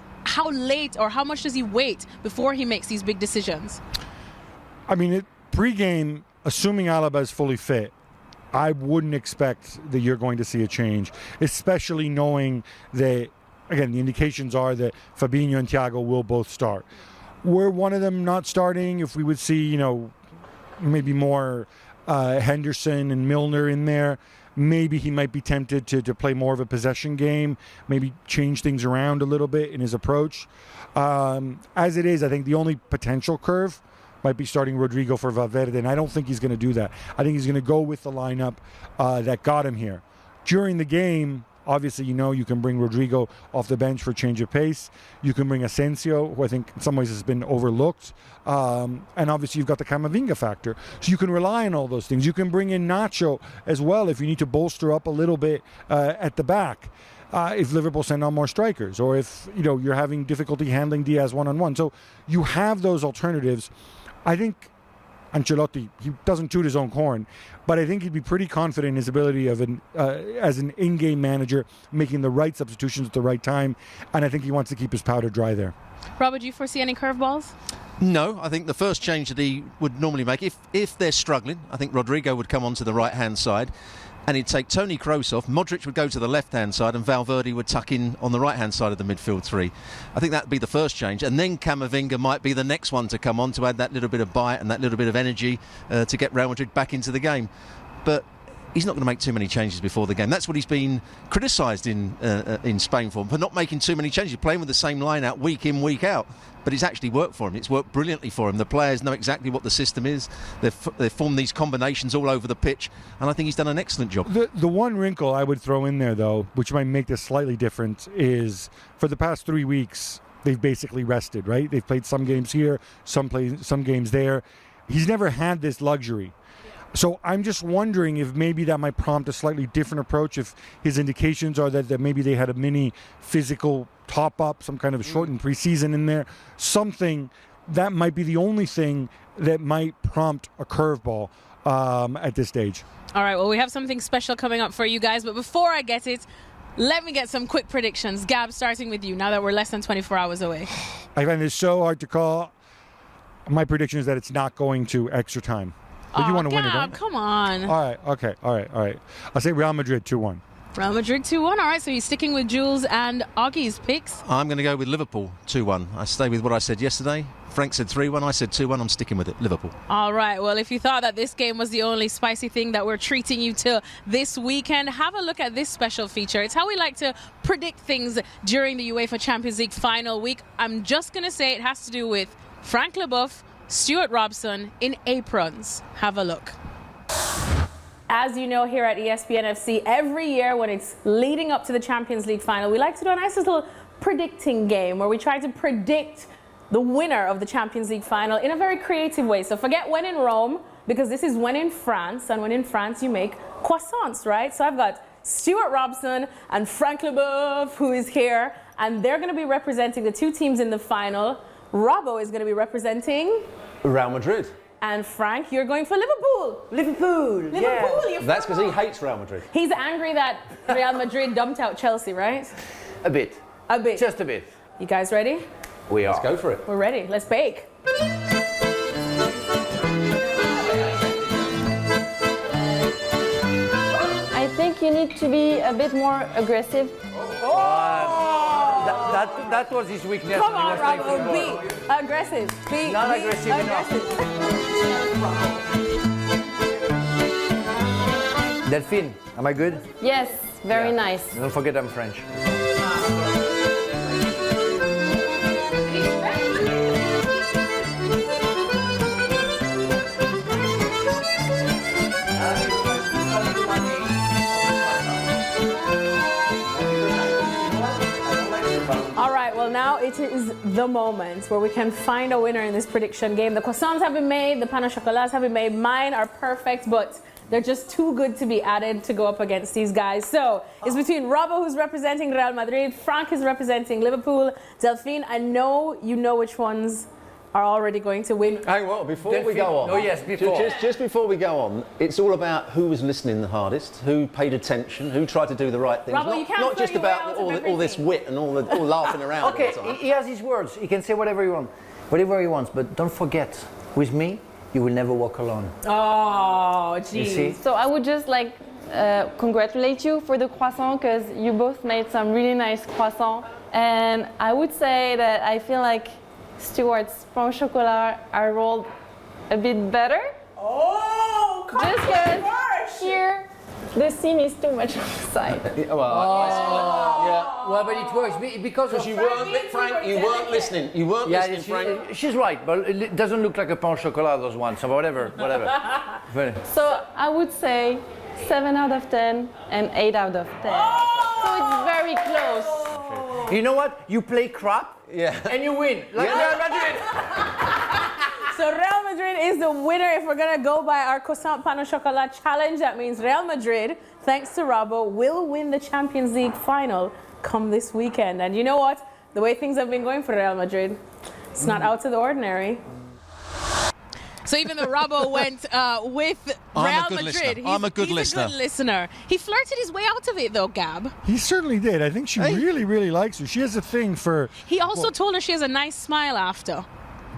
S3: late or how much does he wait before he makes these big decisions?
S7: I mean, pre-game, assuming Alaba is fully fit, I wouldn't expect that you're going to see a change, especially knowing that, again, the indications are that Fabinho and Thiago will both start. Were one of them not starting, if we would see, maybe more Henderson and Milner in there. Maybe he might be tempted to play more of a possession game, maybe change things around a little bit in his approach. As it is, I think the only potential curve might be starting Rodrigo for Valverde, and I don't think he's going to do that. I think he's going to go with the lineup that got him here. During the game, obviously, you can bring Rodrigo off the bench for change of pace. You can bring Asensio, who I think in some ways has been overlooked. And obviously, you've got the Camavinga factor. So you can rely on all those things. You can bring in Nacho as well if you need to bolster up a little bit at the back. If Liverpool send on more strikers, or if you're having difficulty handling Diaz one-on-one. So you have those alternatives. I think Ancelotti, he doesn't toot his own horn, but I think he'd be pretty confident in his ability of as an in-game manager, making the right substitutions at the right time, and I think he wants to keep his powder dry there.
S3: Robert, do you foresee any curveballs?
S8: No, I think the first change that he would normally make, if they're struggling, I think Rodrigo would come onto the right-hand side, and he'd take Toni Kroos off, Modric would go to the left-hand side, and Valverde would tuck in on the right-hand side of the midfield three. I think that'd be the first change, and then Camavinga might be the next one to come on to add that little bit of bite and that little bit of energy to get Real Madrid back into the game. But he's not going to make too many changes before the game. That's what he's been criticised in Spain for not making too many changes, playing with the same line-out week in, week out. But it's actually worked for him. It's worked brilliantly for him. The players know exactly what the system is. They've formed these combinations all over the pitch, and I think he's done an excellent job.
S7: The one wrinkle I would throw in there, though, which might make this slightly different, is for the past 3 weeks, they've basically rested, right? They've played some games here, some games there. He's never had this luxury. So I'm just wondering if maybe that might prompt a slightly different approach, if his indications are that maybe they had a mini physical top-up, some kind of shortened preseason in there, something that might be the only thing that might prompt a curveball at this stage.
S3: All right, well, we have something special coming up for you guys, but before I get it, let me get some quick predictions. Gab, starting with you, now that we're less than 24 hours away.
S7: I find this so hard to call. My prediction is that it's not going to extra time. But you want to win it, don't you?
S3: Come on.
S7: All right, okay, all right. I'll say Real Madrid 2-1.
S3: Real Madrid 2-1. All right, so he's sticking with Jules and Augie's picks.
S8: I'm going to go with Liverpool 2-1. I stay with what I said yesterday. Frank said 3-1. I said 2-1. I'm sticking with it. Liverpool.
S3: All right. Well, if you thought that this game was the only spicy thing that we're treating you to this weekend, have a look at this special feature. It's how we like to predict things during the UEFA Champions League final week. I'm just going to say it has to do with Frank Leboeuf, Stuart Robson in aprons. Have a look. As you know, here at ESPN FC, every year when it's leading up to the Champions League final, we like to do a nice little predicting game where we try to predict the winner of the Champions League final in a very creative way. So forget when in Rome, because this is when in France, and when in France you make croissants, right? So I've got Stuart Robson and Frank Leboeuf, who is here, and they're going to be representing the two teams in the final. Robbo is going to be representing
S9: Real Madrid.
S3: And Frank, you're going for Liverpool.
S9: Liverpool,
S3: yeah.
S9: That's because he hates Real Madrid.
S3: He's angry that Real Madrid dumped out Chelsea, right?
S9: A bit.
S3: A bit.
S9: Just a bit.
S3: You guys ready?
S9: We are. Let's go for it.
S3: We're ready. Let's bake.
S10: I think you need to be a bit more aggressive.
S9: That was his weakness.
S3: Come on, Robbo, be aggressive. Be
S9: aggressive enough. Delphine, am I good?
S10: Yes, very nice.
S9: Don't forget I'm French.
S3: Now it is the moment where we can find a winner in this prediction game. The croissants have been made, the pain au chocolat have been made. Mine are perfect, but they're just too good to be added to go up against these guys. So it's between Robbo, who's representing Real Madrid, Frank is representing Liverpool. Delphine, I know you know which ones are already going to win.
S9: Well, before we go on.
S11: Oh yes, before. Just before we go on, it's all about who was listening the hardest, who paid attention, who tried to do the right things.
S3: Robbo, you can't
S11: not just about all this wit and all laughing around.
S9: Okay,
S11: all the time.
S9: he has his words. He can say whatever he wants. But don't forget, with me, you will never walk alone.
S3: Oh, geez.
S10: So I would just congratulate you for the croissant, because you both made some really nice croissants. And I would say that I feel like Stuart's pain au chocolat are rolled a bit better.
S3: Oh,
S10: Just because here the scene is too much offside.
S9: Well, but it works because
S11: You weren't, Frank, you weren't listening. You weren't listening, Frank.
S9: She's right, but it doesn't look like a pain au chocolat, those ones, or whatever.
S10: So I would say 7 out of 10 and 8 out of 10. So it's very close.
S9: You know what? You play crap, and you win. Like Real Madrid.
S3: So Real Madrid is the winner. If we're going to go by our croissant pain au chocolat challenge, that means Real Madrid, thanks to Robbo, will win the Champions League final come this weekend. And you know what? The way things have been going for Real Madrid, it's not out of the ordinary. So even though Robbo went with Real Madrid,
S8: I'm a good
S3: he's a good listener. He flirted his way out of it, though, Gab.
S7: He certainly did. I think she really, really likes her. She has a thing for...
S3: He also told her she has a nice smile after.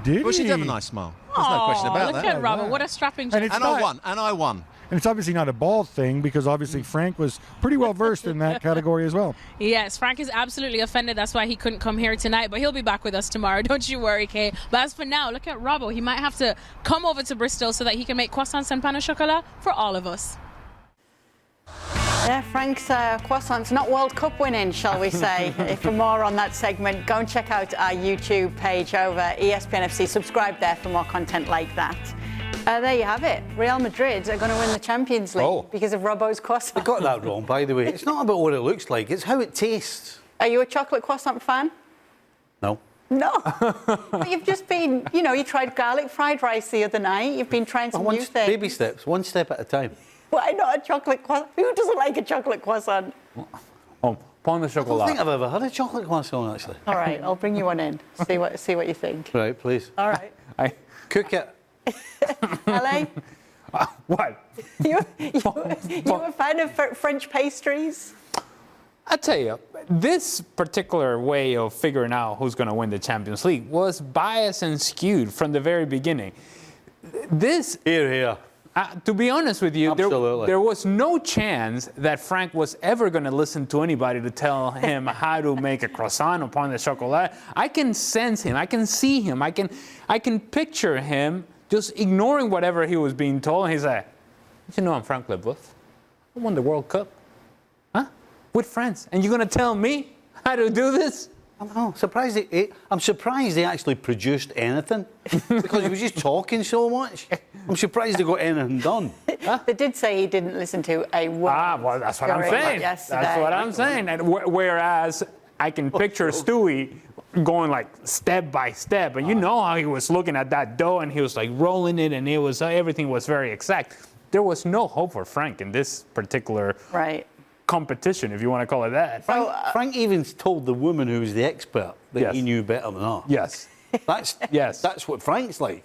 S7: Did
S8: Well, she
S7: he?
S8: did have a nice smile. There's no question about
S3: look
S8: that.
S3: at Robbo. What a strapping
S7: And
S3: gentleman.
S7: it's
S8: And I won.
S7: And it's obviously not a bald thing because obviously Frank was pretty well versed in that category as well.
S3: Yes, Frank is absolutely offended. That's why he couldn't come here tonight, but he'll be back with us tomorrow. Don't you worry, Kay. But as for now, look at Robbo. He might have to come over to Bristol so that he can make croissants and pain au chocolat for all of us.
S1: Yeah, Frank's croissants not World Cup winning, shall we say. For more on that segment, go and check out our YouTube page over ESPN FC. Subscribe there for more content like that. There you have it. Real Madrid are going to win the Champions League because of Robbo's croissant.
S2: I got that wrong, by the way. It's not about what it looks like, it's how it tastes.
S1: Are you a chocolate croissant fan?
S2: No.
S1: No. But you've just been, you tried garlic fried rice the other night. You've been trying some new things.
S2: Baby steps, one step at a time.
S1: Why not a chocolate croissant? Who doesn't like a chocolate croissant?
S6: Oh, pain au
S2: I don't
S6: chocolat.
S2: think I've ever had a chocolate croissant, actually.
S1: All right, I'll bring you one in. See what you think.
S2: Right, please.
S1: All right.
S2: Cook it.
S1: LA?
S6: What?
S1: You a fan of French pastries?
S6: I tell you, this particular way of figuring out who's going to win the Champions League was biased and skewed from the very beginning. This,
S2: Here.
S6: to be honest with you, there was no chance that Frank was ever going to listen to anybody to tell him how to make a croissant or pain de chocolat. I can sense him. I can see him. I can picture him just ignoring whatever he was being told. And he's like, you know I'm Frank Leboeuf. I won the World Cup. Huh? With France. And you're going to tell me how to do this?
S2: I'm surprised they actually produced anything because he was just talking so much. I'm surprised they got anything done.
S1: They did say he didn't listen to a word.
S6: Well, that's what I'm saying.
S1: Yesterday.
S6: That's what I'm saying. And whereas I can picture Stewie going like step by step, and you know how he was looking at that dough and he was like rolling it, and everything was very exact. There was no hope for Frank in this particular competition, if you want to call it that.
S2: Frank even told the woman who was the expert that he knew better than her.
S6: Yes.
S2: That's what Frank's like.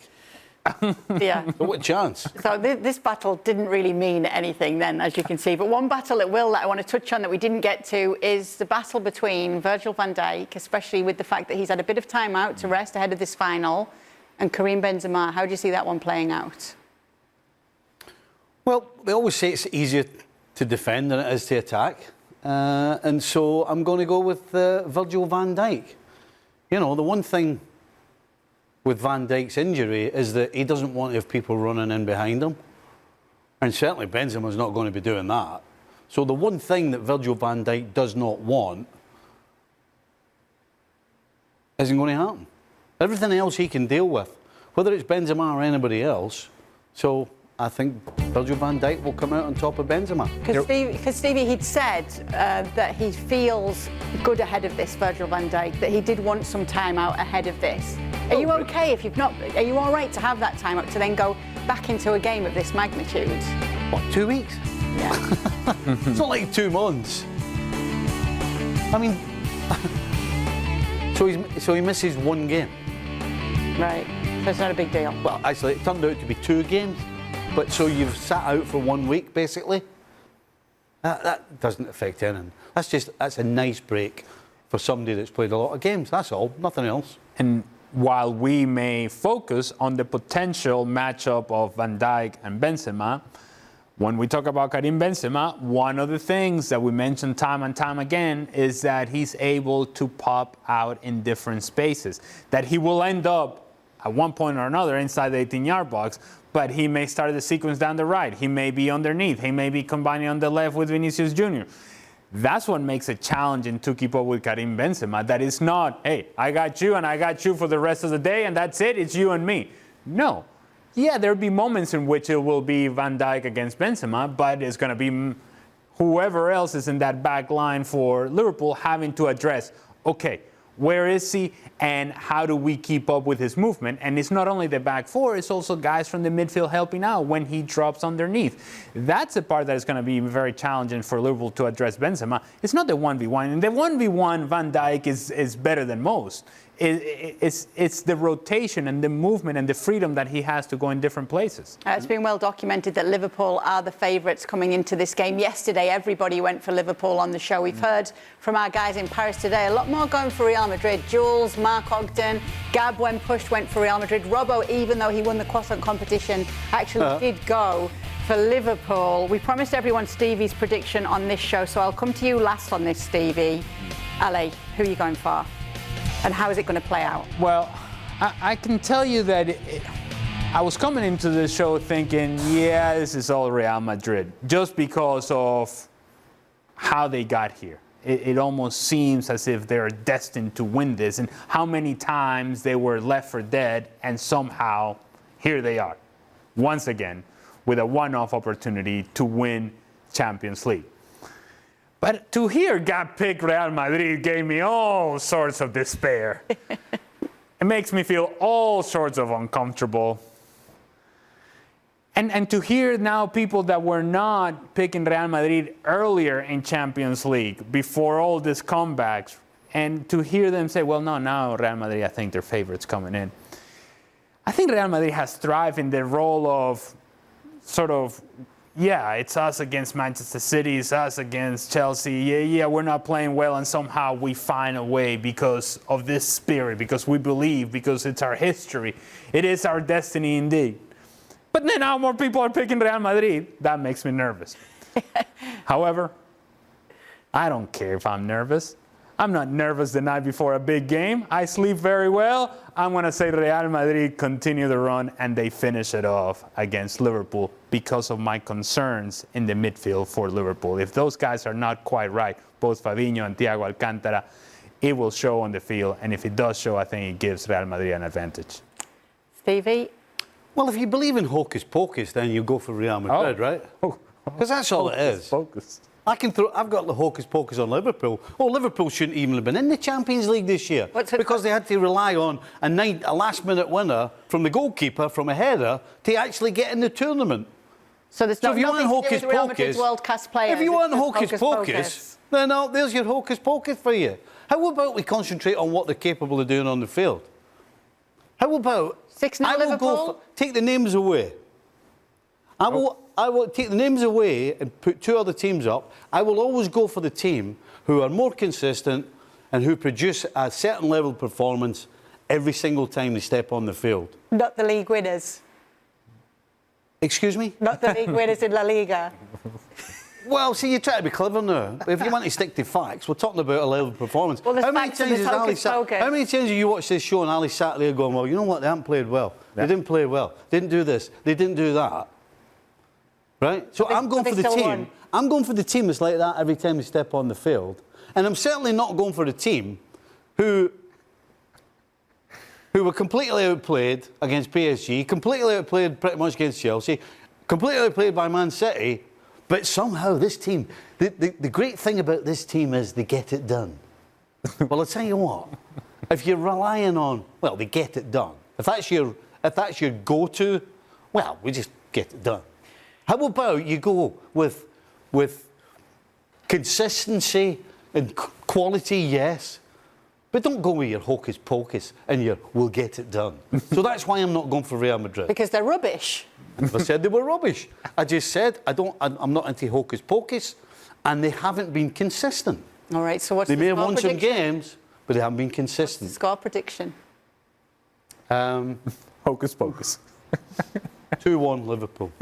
S1: Yeah.
S2: But what chance?
S1: So this battle didn't really mean anything then, as you can see. But one battle it will that I want to touch on that we didn't get to is the battle between Virgil van Dijk, especially with the fact that he's had a bit of time out to rest ahead of this final, and Karim Benzema. How do you see that one playing out?
S2: Well, they always say it's easier to defend than it is to attack. And so I'm going to go with Virgil van Dijk. You know, the one thing with Van Dijk's injury is that he doesn't want to have people running in behind him. And certainly Benzema's not going to be doing that. So the one thing that Virgil van Dijk does not want isn't going to happen. Everything else he can deal with, whether it's Benzema or anybody else. So I think Virgil van Dijk will come out on top of Benzema.
S1: Because Stevie, he'd said that he feels good ahead of this, Virgil van Dijk, that he did want some time out ahead of this. Are you okay if you've not? Are you all right to have that time out to then go back into a game of this magnitude?
S2: What, 2 weeks?
S1: Yeah.
S2: It's not like 2 months. I mean, so he misses one game.
S1: Right. So it's not a big deal.
S2: Well, actually, it turned out to be 2 games. But so you've sat out for 1 week, basically. That doesn't affect anything. That's a nice break for somebody that's played a lot of games. That's all, nothing else.
S6: And while we may focus on the potential matchup of Van Dijk and Benzema, when we talk about Karim Benzema, one of the things that we mention time and time again is that he's able to pop out in different spaces, that he will end up at one point or another inside the 18-yard box, but he may start the sequence down the right. He may be underneath. He may be combining on the left with Vinicius Jr. That's what makes it challenging to keep up with Karim Benzema. That is not, hey, I got you and I got you for the rest of the day and that's it. It's you and me. No. Yeah, there'll be moments in which it will be Van Dijk against Benzema, but it's going to be whoever else is in that back line for Liverpool having to address, okay, where is he and how do we keep up with his movement? And it's not only the back four, it's also guys from the midfield helping out when he drops underneath. That's the part that is going to be very challenging for Liverpool to address Benzema. It's not the 1v1. In the 1v1, Van Dijk is better than most. It's the rotation and the movement and the freedom that he has to go in different places.
S1: It's been well documented that Liverpool are the favourites coming into this game. Yesterday, everybody went for Liverpool on the show. We've heard from our guys in Paris today, a lot more going for Real Madrid. Jules, Mark Ogden, Gab, when pushed, went for Real Madrid. Robbo, even though he won the croissant competition, actually did go for Liverpool. We promised everyone Stevie's prediction on this show, so I'll come to you last on this, Stevie. Ali, who are you going for? And how is it going to play out?
S6: Well, I can tell you that I was coming into the show thinking, yeah, this is all Real Madrid, just because of how they got here. It almost seems as if they're destined to win this, and how many times they were left for dead, and somehow here they are, once again, with a one-off opportunity to win Champions League. But to hear Gab pick Real Madrid gave me all sorts of despair. It makes me feel all sorts of uncomfortable. And to hear now people that were not picking Real Madrid earlier in Champions League, before all these comebacks, and to hear them say, well, no, now Real Madrid, I think they're favorites coming in. I think Real Madrid has thrived in the role of sort of, yeah, it's us against Manchester City, it's us against Chelsea. Yeah, we're not playing well, and somehow we find a way because of this spirit, because we believe, because it's our history. It is our destiny indeed. But then now more people are picking Real Madrid. That makes me nervous. However, I don't care if I'm nervous. I'm not nervous the night before a big game. I sleep very well. I'm going to say Real Madrid continue the run and they finish it off against Liverpool because of my concerns in the midfield for Liverpool. If those guys are not quite right, both Fabinho and Thiago Alcantara, it will show on the field. And if it does show, I think it gives Real Madrid an advantage.
S1: Stevie?
S2: Well, if you believe in hocus pocus, then you go for Real Madrid, right? Because that's all it is.
S6: Focus.
S2: I've got the hocus pocus on Liverpool. Oh, Liverpool shouldn't even have been in the Champions League this year because they had to rely on a last-minute winner from the goalkeeper, from a header, to actually get in the tournament.
S1: So there's
S2: if you want hocus
S1: Real Madrid's world-class players.
S2: If you want hocus pocus, then there's your hocus pocus for you. How about we concentrate on what they're capable of doing on the field? How about
S1: 6-0 Liverpool?
S2: Take the names away. I will take the names away and put two other teams up. I will always go for the team who are more consistent and who produce a certain level of performance every single time they step on the field.
S1: Not the league winners.
S2: Excuse me?
S1: Not the league winners in La Liga.
S2: Well, see, you try to be clever now. If you want to stick to facts, we're talking about a level of performance.
S1: Well, how many times
S2: have you watched this show and Ali sat there going, well, you know what, they haven't played well. Yeah. They didn't play well. They didn't do this. They didn't do that. Right? So I'm going for the team. I'm going for the team that's like that every time they step on the field. And I'm certainly not going for the team who were completely outplayed against PSG, completely outplayed pretty much against Chelsea, completely outplayed by Man City. But somehow this team, the great thing about this team is they get it done. Well, I'll tell you what, if you're relying on, well, they get it done. If that's your go-to, well, we just get it done. How about you go with consistency and quality, yes, but don't go with your hocus pocus and your we'll get it done. So that's why I'm not going for Real Madrid.
S1: Because they're rubbish.
S2: I never said they were rubbish. I just said I'm not into hocus pocus, and they haven't been consistent.
S1: All right, so what's
S2: they
S1: the
S2: may have
S1: score
S2: won
S1: prediction?
S2: some games, but they haven't been consistent.
S1: What's the score prediction?
S6: Hocus pocus.
S2: 2-1 Liverpool.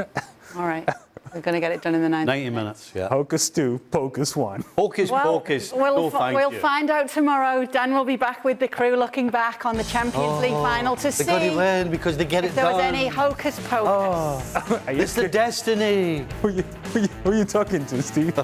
S1: All right. We're going to get it done in the
S2: 90 minutes, yeah.
S6: Hocus 2, Pocus 1.
S2: Hocus pocus.
S1: We'll
S2: thank you.
S1: find out tomorrow. Dan will be back with the crew looking back on the Champions League final to see
S2: They got to win because they get it
S1: if there
S2: done.
S1: was any hocus pocus.
S2: It's the destiny.
S6: Who are you talking to, Steve?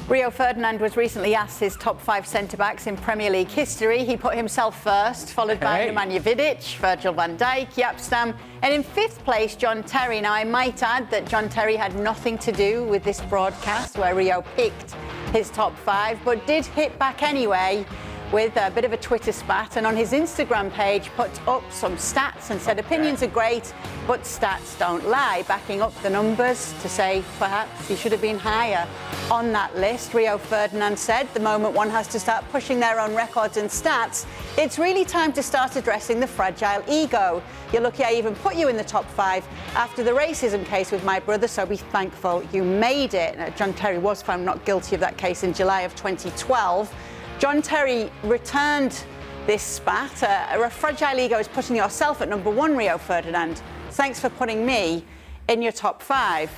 S1: Rio Ferdinand was recently asked his top 5 centre-backs in Premier League history. He put himself first, followed by Nemanja Vidic, Virgil van Dijk, Jaap Stam, and in 5th place, John Terry. Now, I might add that John Terry had nothing to do with this broadcast where Rio picked his top 5, but did hit back anyway with a bit of a Twitter spat, and on his Instagram page put up some stats and said opinions are great, but stats don't lie, backing up the numbers to say perhaps he should have been higher on that list. Rio Ferdinand said the moment one has to start pushing their own records and stats, it's really time to start addressing the fragile ego. You're lucky I even put you in the top 5 after the racism case with my brother, so be thankful you made it. Now, John Terry was found not guilty of that case in July of 2012. John Terry returned this spat. A fragile ego is putting yourself at number 1, Rio Ferdinand. Thanks for putting me in your top 5.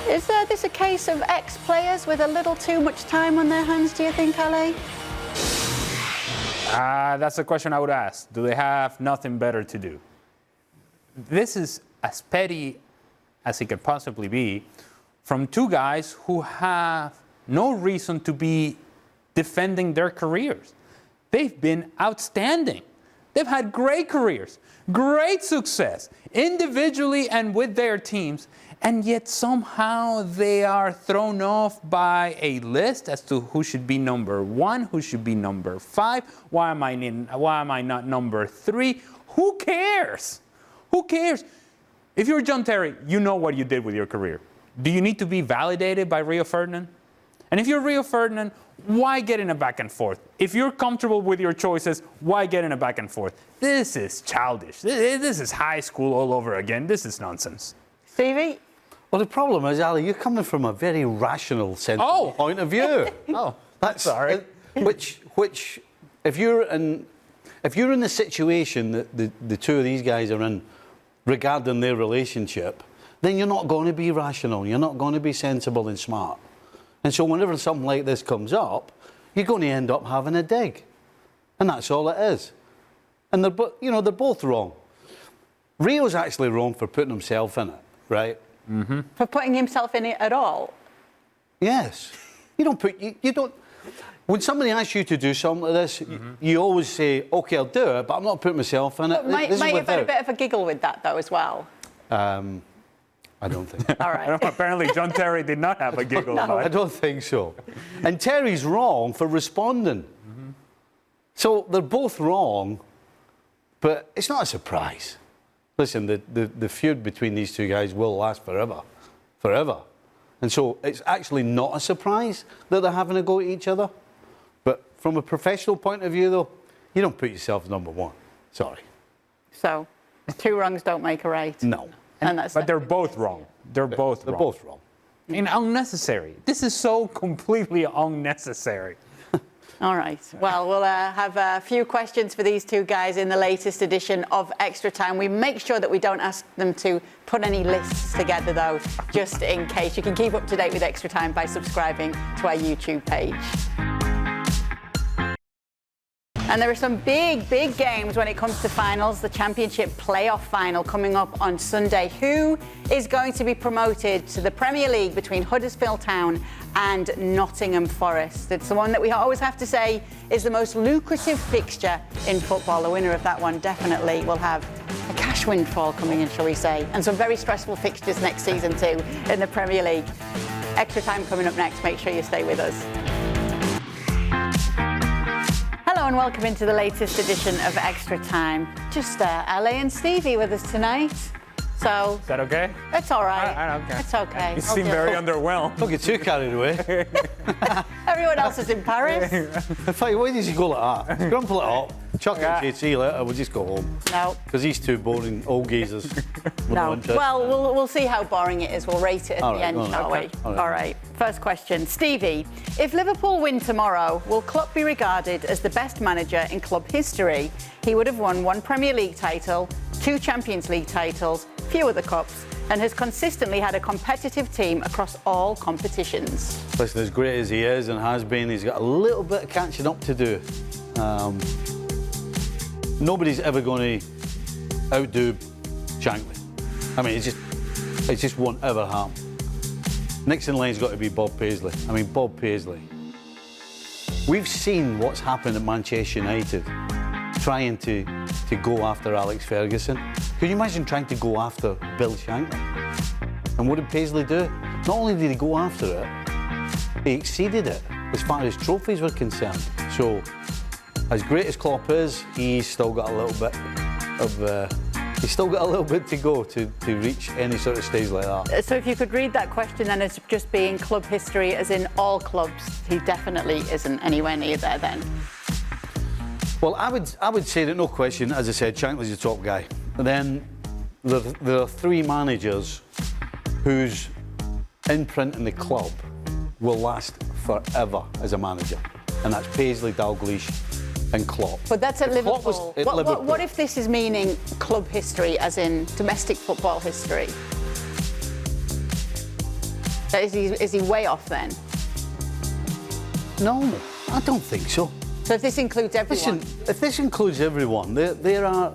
S1: Is this a case of ex-players with a little too much time on their hands, do you think, Ale?
S6: That's a question I would ask. Do they have nothing better to do? This is as petty as it could possibly be from 2 guys who have no reason to be defending their careers. They've been outstanding. They've had great careers, great success, individually and with their teams, and yet somehow they are thrown off by a list as to who should be number 1, who should be number 5, why am I not number 3? Who cares? Who cares? If you're John Terry, you know what you did with your career. Do you need to be validated by Rio Ferdinand? And if you're Rio Ferdinand, why get in a back and forth? If you're comfortable with your choices, why get in a back and forth? This is childish. This is high school all over again. This is nonsense.
S1: Stevie?
S2: Well, the problem is, Ali, you're coming from a very rational, sensible point of view.
S6: That's sorry.
S2: Which, if you're in the situation that the 2 of these guys are in regarding their relationship, then you're not going to be rational. You're not going to be sensible and smart. And so whenever something like this comes up, you're going to end up having a dig. And that's all it is. And they're both wrong. Rio's actually wrong for putting himself in it, right?
S1: Mm-hmm. For putting himself in it at all?
S2: Yes. You don't... When somebody asks you to do something like this, you always say, OK, I'll do it, but I'm not putting myself in it.
S1: Might have had a bit of a giggle with that, though, as well.
S2: I don't think.
S1: All right.
S6: Apparently, John Terry did not have a giggle.
S2: No, I don't think so. And Terry's wrong for responding. So they're both wrong, but it's not a surprise. Listen, the feud between these 2 guys will last forever. Forever. And so it's actually not a surprise that they're having a go at each other. But from a professional point of view, though, you don't put yourself number 1. Sorry.
S1: So, 2 wrongs don't make a right.
S2: No.
S6: But they're both wrong. They're both
S2: wrong.
S6: I mean, unnecessary. This is so completely unnecessary.
S1: All right. Well, we'll have a few questions for these 2 guys in the latest edition of Extra Time. We make sure that we don't ask them to put any lists together, though, just in case. You can keep up to date with Extra Time by subscribing to our YouTube page. And there are some big games when it comes to finals. The Championship playoff final coming up on Sunday. Who is going to be promoted to the Premier League between Huddersfield Town and Nottingham Forest? It's the one that we always have to say is the most lucrative fixture in football. The winner of that one definitely will have a cash windfall coming in, shall we say, and some very stressful fixtures next season too in the Premier League. Extra Time coming up next. Make sure you stay with us. Hello and welcome into the latest edition of Extra Time. Just Ale and Stevie with us tonight. So...
S6: Is that okay?
S1: It's all right.
S6: I don't care.
S1: It's okay.
S6: You seem very underwhelmed.
S2: Don't get too carried away.
S1: Everyone else is in Paris.
S2: In fact, why does he go like that? Crumple it up, chuck it, say, see you later, we'll just go home.
S1: No.
S2: Because he's too boring, old geezers.
S1: No. Well, we'll see how boring it is. We'll rate it at the end, shall we? All right. First question. Stevie, if Liverpool win tomorrow, will Klopp be regarded as the best manager in club history? He would have won 1 Premier League title, 2 Champions League titles, few other cups, and has consistently had a competitive team across all competitions.
S2: Listen, as great as he is and has been, he's got a little bit of catching up to do. Nobody's ever going to outdo Shankly. I mean, it just won't ever happen. Next in line's got to be Bob Paisley. I mean, Bob Paisley. We've seen what's happened at Manchester United, trying to go after Alex Ferguson. Can you imagine trying to go after Bill Shankly? And what did Paisley do? Not only did he go after it, he exceeded it as far as trophies were concerned. So, as great as Klopp is, he's still got a little bit to go to reach any sort of stage like that.
S1: So if you could read that question then as just being club history, as in all clubs, he definitely isn't anywhere near there then.
S2: Well, I would say that, no question, as I said, Shankly's the top guy. And then there are 3 managers whose imprint in the club will last forever as a manager. And that's Paisley, Dalglish and Klopp.
S1: But that's at Liverpool.
S2: Liverpool.
S1: What if this is meaning club history, as in domestic football history? Is he way off then?
S2: No, I don't think so.
S1: So if this includes everyone?
S2: Listen, if this includes everyone, there are.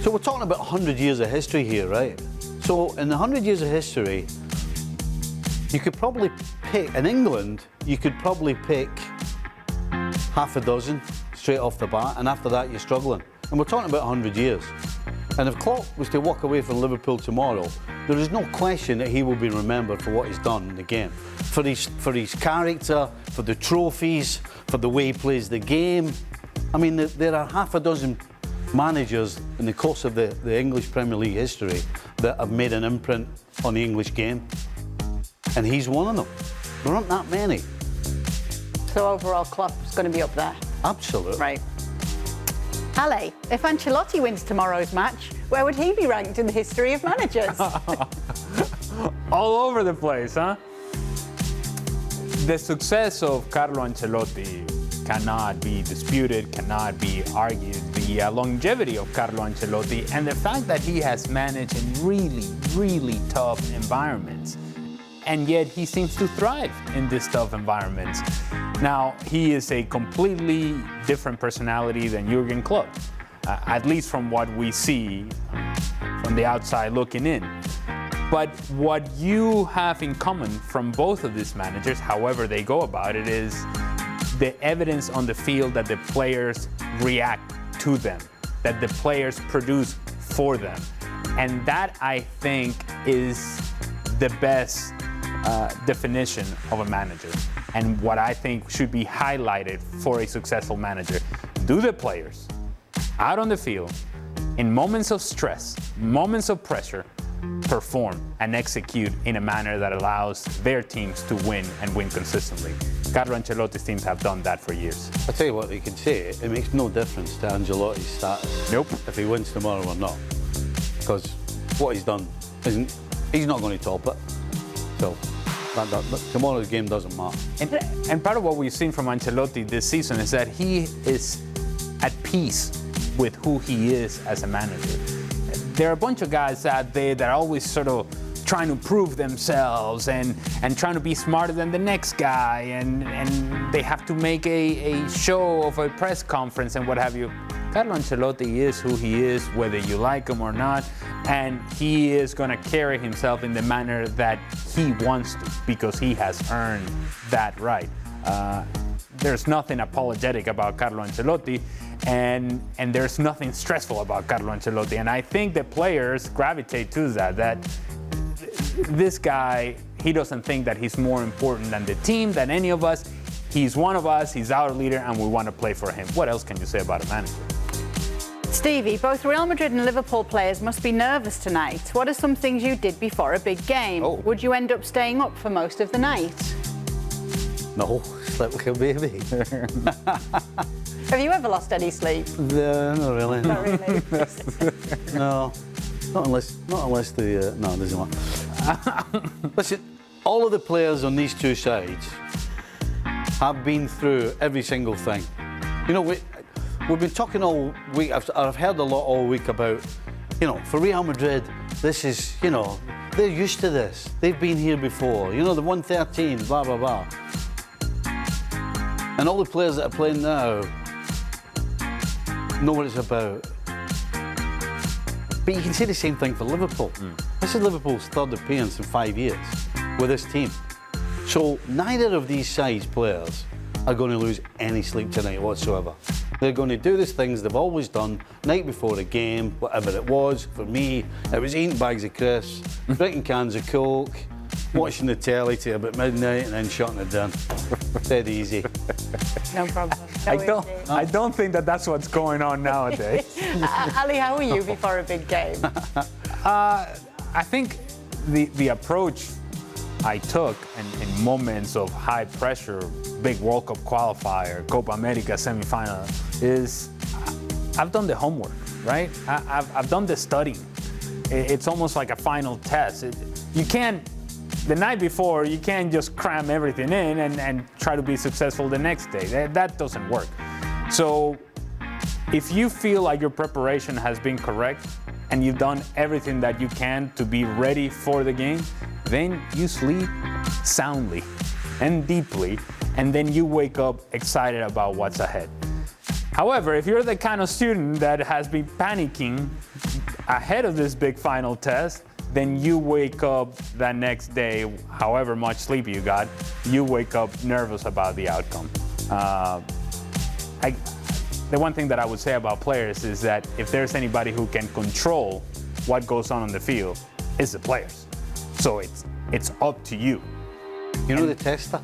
S2: So we're talking about 100 years of history here, right? So in the 100 years of history, you could probably pick, in England, you could probably pick half a dozen straight off the bat, and after that you're struggling. And we're talking about 100 years. And if Klopp was to walk away from Liverpool tomorrow, there is no question that he will be remembered for what he's done in the game. For his character, for the trophies, for the way he plays the game. I mean, there are half a dozen managers in the course of the English Premier League history that have made an imprint on the English game. And he's one of them. There aren't that many.
S1: So overall, Klopp is going to be up there?
S2: Absolutely.
S1: Right. Ale, if Ancelotti wins tomorrow's match, where would he be ranked in the history of managers?
S6: All over the place, huh? The success of Carlo Ancelotti cannot be disputed, cannot be argued. The longevity of Carlo Ancelotti and the fact that he has managed in really, really tough environments. And yet he seems to thrive in these tough environments. Now, he is a completely different personality than Jurgen Klopp, at least from what we see from the outside looking in. But what you have in common from both of these managers, however they go about it, is the evidence on the field that the players react to them, that the players produce for them. And that, I think, is the best definition of a manager, and what I think should be highlighted for a successful manager. Do the players out on the field, in moments of stress, moments of pressure, perform and execute in a manner that allows their teams to win and win consistently? Carlo Ancelotti's teams have done that for years.
S2: I'll tell you what, you can say, it makes no difference to Ancelotti's status.
S6: Nope.
S2: If he wins tomorrow or not. Because what he's done, he's not going to top it. So tomorrow's game doesn't matter.
S6: And part of what we've seen from Ancelotti this season is that he is at peace with who he is as a manager. There are a bunch of guys out there that are always sort of trying to prove themselves and trying to be smarter than the next guy, and they have to make a show of a press conference and what have you. Carlo Ancelotti is who he is, whether you like him or not, and he is going to carry himself in the manner that he wants to, because he has earned that right. There's nothing apologetic about Carlo Ancelotti, and there's nothing stressful about Carlo Ancelotti, and I think the players gravitate to that this guy, he doesn't think that he's more important than the team, than any of us. He's one of us, he's our leader, and we want to play for him. What else can you say about a manager?
S1: Stevie, both Real Madrid and Liverpool players must be nervous tonight. What are some things you did before a big game?
S2: Oh.
S1: Would you end up staying up for most of the night?
S2: No, slept like a baby.
S1: Have you ever lost any sleep?
S2: No, not really.
S1: Not really.
S2: No, not unless the no, there's not. Listen, all of the players on these two sides have been through every single thing. You know, we've been talking all week. I've heard a lot all week about, you know, for Real Madrid, this is, you know, they're used to this. They've been here before. You know, the 113, blah blah blah. And all the players that are playing now know what it's about. But you can say the same thing for Liverpool. This is Liverpool's third appearance in 5 years with this team. So neither of these sides players are going to lose any sleep tonight whatsoever. They're going to do these things they've always done, night before a game, whatever it was. For me, it was eating bags of crisps, drinking cans of Coke, watching the telly till about midnight and then shutting it down. Dead easy.
S1: No problem.
S6: I don't think that's what's going on nowadays.
S1: Ali, how are you before a big game?
S6: I think the approach I took in moments of high pressure, big World Cup qualifier, Copa America semi-final, is I've done the homework, right? I've done the studying. It's almost like a final test. You can't, the night before, you can't just cram everything in and try to be successful the next day. That doesn't work. So if you feel like your preparation has been correct and you've done everything that you can to be ready for the game, then you sleep soundly and deeply, and then you wake up excited about what's ahead. However, if you're the kind of student that has been panicking ahead of this big final test, then you wake up that next day, however much sleep you got, you wake up nervous about the outcome. The one thing that I would say about players is that if there's anybody who can control what goes on the field, it's the players. So it's up to you.
S2: You know the tester?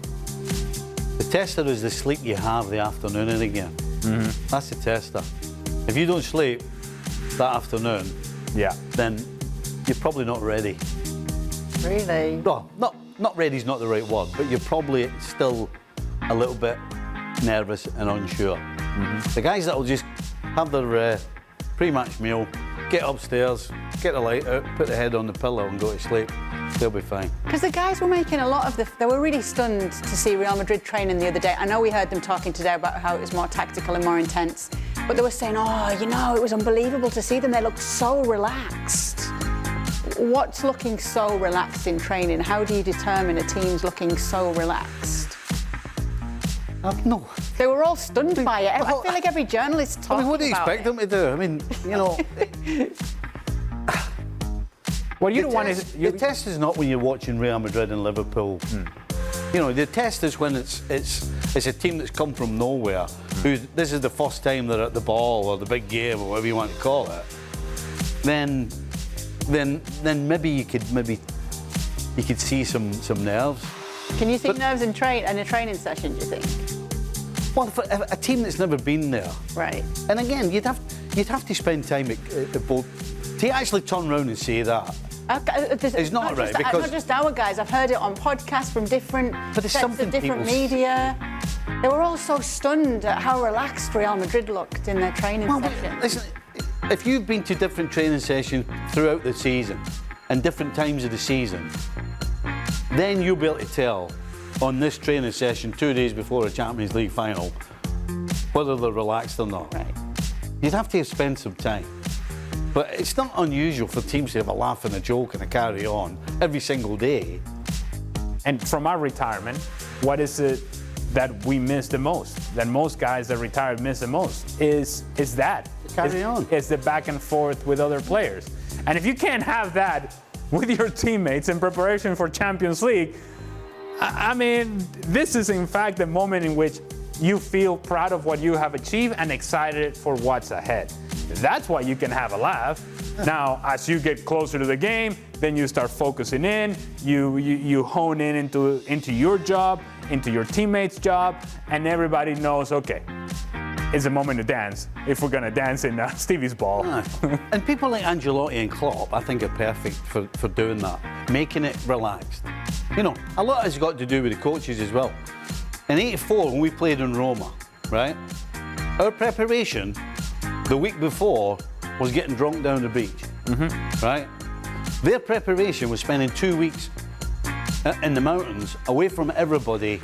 S2: The tester is the sleep you have the afternoon of the game. That's the tester. If you don't sleep that afternoon, then you're probably not ready.
S1: Really?
S2: Well, not ready's not the right word, but you're probably still a little bit nervous and unsure. The guys that will just have their pre-match meal, get upstairs, get the light out, put their head on the pillow and go to sleep, they'll be fine.
S1: Because the guys were making a lot of they were really stunned to see Real Madrid training the other day. I know we heard them talking today about how it was more tactical and more intense, but they were saying, oh, you know, it was unbelievable to see them. They looked so relaxed. What's looking so relaxed in training? How do you determine a team's looking so relaxed?
S2: No.
S1: They were all stunned by it. I feel like every journalist talking about it.
S2: I mean, what do you expect them to do? I mean, you know...
S6: Well, you don't want to...
S2: The test is not when you're watching Real Madrid and Liverpool. You know, the test is when it's a team that's come from nowhere. This is the first time they're at the ball or the big game or whatever you want to call it. Then maybe you could see some nerves.
S1: Can you see nerves in a training session, do you think?
S2: Well, for a team that's never been there.
S1: Right.
S2: And again, you'd have to spend time at the boat to actually turn around and say that. It's not right, because
S1: not just our guys. I've heard it on podcasts from different sets of different media. They were all so stunned at how relaxed Real Madrid looked in their training sessions.
S2: Listen, if you've been to different training sessions throughout the season and different times of the season, then you'll be able to tell on this training session 2 days before a Champions League final whether they're relaxed or not.
S1: Right.
S2: You'd have to spend some time. But it's not unusual for teams to have a laugh and a joke and a carry on every single day.
S6: And from our retirement, what is it that we miss the most? That most guys that retired miss the most is that.
S2: Carry on.
S6: It's the back and forth with other players. And if you can't have that with your teammates in preparation for Champions League, I mean, this is in fact the moment in which you feel proud of what you have achieved and excited for what's ahead. That's why you can have a laugh. Now, as you get closer to the game, then you start focusing in, you hone in into your job, into your teammates' job, and everybody knows, okay, it's a moment to dance, if we're gonna dance in Stevie's ball.
S2: And people like Ancelotti and Klopp, I think, are perfect for doing that, making it relaxed. You know, a lot has got to do with the coaches as well. In '84, when we played in Roma, right? Our preparation the week before was getting drunk down the beach, right? Their preparation was spending 2 weeks in the mountains, away from everybody,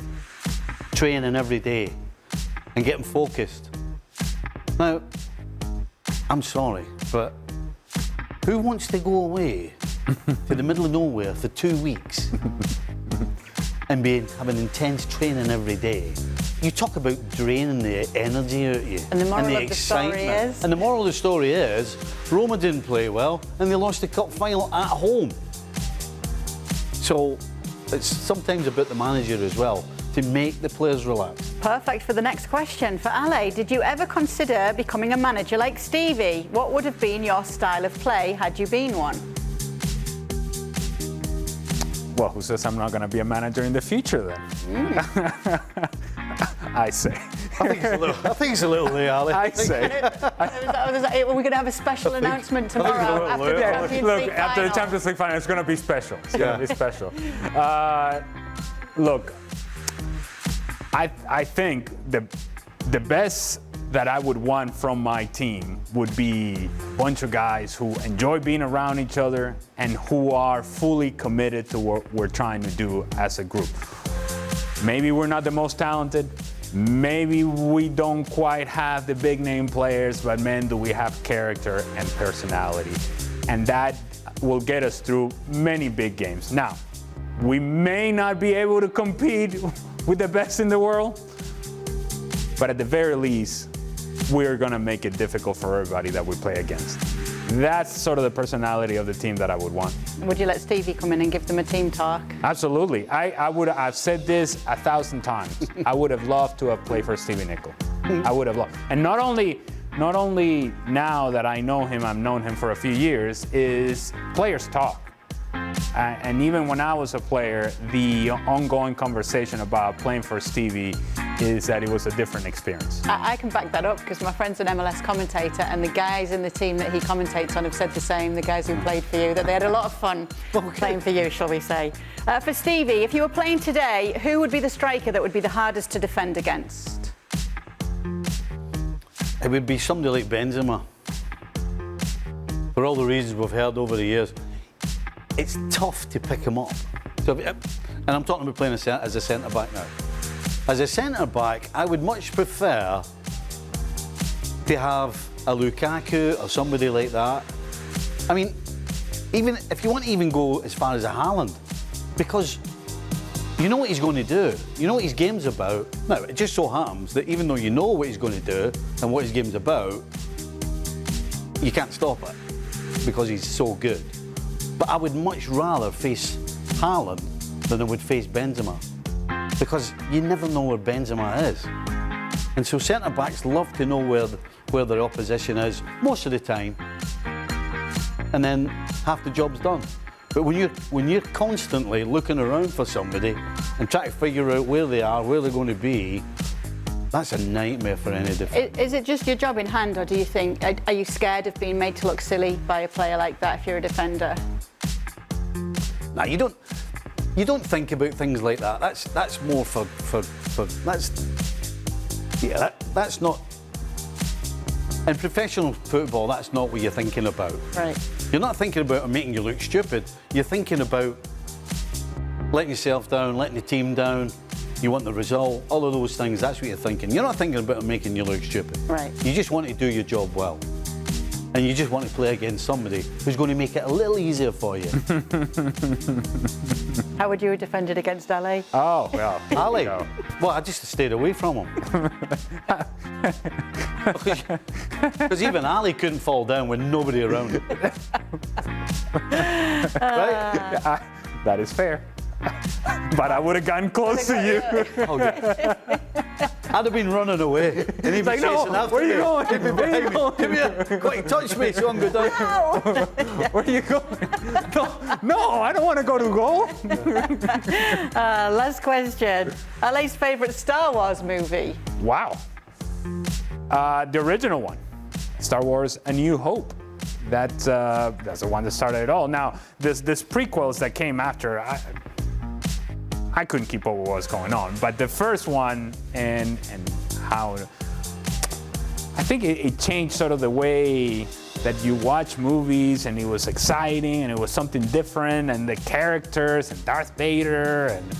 S2: training every day and getting focused. Now, I'm sorry, but who wants to go away to the middle of nowhere for 2 weeks and having intense training every day? You talk about draining the energy out of you.
S1: And the moral
S2: the
S1: of the story
S2: excitement.
S1: is?
S2: And the moral of the story is, Roma didn't play well and they lost the cup final at home. So it's sometimes about the manager as well, to make the players relax.
S1: Perfect for the next question. For Ale, did you ever consider becoming a manager like Stevie? What would have been your style of play had you been one?
S6: Well, who says I'm not going to be a manager in the future then? I say.
S2: I think it's a little late, Ali.
S6: I say.
S1: Are we going to have a special announcement tomorrow after the Champions League
S6: Look, after the
S1: final?
S6: Champions League final, it's going to be special. It's going to be special. Look, I think the best that I would want from my team would be a bunch of guys who enjoy being around each other and who are fully committed to what we're trying to do as a group. Maybe we're not the most talented. Maybe we don't quite have the big name players, but man, do we have character and personality. And that will get us through many big games. Now, we may not be able to compete with the best in the world, but at the very least, we're going to make it difficult for everybody that we play against. That's sort of the personality of the team that I would want.
S1: Would you let Stevie come in and give them a team talk?
S6: Absolutely. I've said this 1,000 times. I would have loved to have played for Stevie Nicol. I would have loved. And not only now that I know him, I've known him for a few years, is players talk. And even when I was a player, the ongoing conversation about playing for Stevie is that it was a different experience.
S1: I can back that up because my friend's an MLS commentator and the guys in the team that he commentates on have said the same, the guys who played for you, that they had a lot of fun playing for you, shall we say. For Stevie, if you were playing today, who would be the striker that would be the hardest to defend against?
S2: It would be somebody like Benzema. For all the reasons we've heard over the years, it's tough to pick him up. So, and I'm talking about playing as a centre-back now. As a centre-back, I would much prefer to have a Lukaku or somebody like that. I mean, even if you want to even go as far as a Haaland, because you know what he's going to do. You know what his game's about. Now, it just so happens that even though you know what he's going to do and what his game's about, you can't stop it because he's so good. But I would much rather face Haaland than I would face Benzema, because you never know where Benzema is. And so centre-backs love to know where their opposition is most of the time, and then half the job's done. But when you're constantly looking around for somebody and trying to figure out where they are, where they're going to be, that's a nightmare for any defender.
S1: Is it just your job in hand, or do you think, are you scared of being made to look silly by a player like that if you're a defender?
S2: No, you don't think about things like that. That's more for that's not. In professional football, that's not what you're thinking about.
S1: Right.
S2: You're not thinking about making you look stupid. You're thinking about letting yourself down, letting the team down. You want the result, all of those things, that's what you're thinking. You're not thinking about making you look stupid.
S1: Right.
S2: You just want to do your job well. And you just want to play against somebody who's going to make it a little easier for you.
S1: How would you have defended against Ale?
S6: Oh, well.
S2: Ali? Well, I just stayed away from him. Because even Ali couldn't fall down with nobody around him. Right?
S6: That is fair. But I would have gotten close to you.
S2: Oh, yeah. I'd have been running away. And he'd be
S6: like, no,
S2: chasing after
S6: where are you
S2: me.
S6: going?
S2: He'd be behind me. Come here. Quick, touch me so I can go down.
S6: Where are you going? No, I don't want to go to goal.
S1: Last question. Ale's favourite Star Wars movie?
S6: Wow. The original one, Star Wars: A New Hope. That's the one that started it all. Now, this prequels that came after, I couldn't keep up with what was going on. But the first one and how I think it changed sort of the way that you watch movies, and it was exciting and it was something different, and the characters and Darth Vader and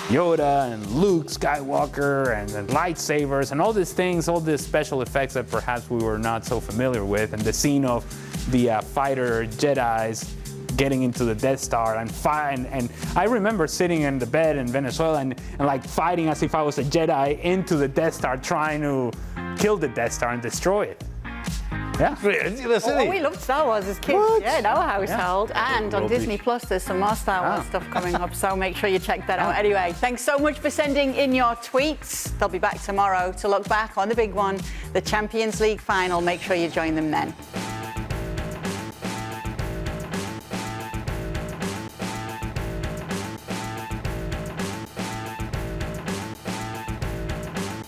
S6: Yoda and Luke Skywalker and the lightsabers and all these things, all these special effects that perhaps we were not so familiar with, and the scene of the fighter Jedis getting into the Death Star and I remember sitting in the bed in Venezuela and like fighting as if I was a Jedi into the Death Star, trying to kill the Death Star and destroy it. Yeah.
S1: We loved Star Wars as kids.
S2: What?
S1: Yeah, in our household.
S6: Yeah.
S1: And on
S2: Rubbish.
S1: Disney Plus, there's some more Star Wars stuff coming up, so make sure you check that out. Anyway, thanks so much for sending in your tweets. They'll be back tomorrow to look back on the big one, the Champions League final. Make sure you join them then.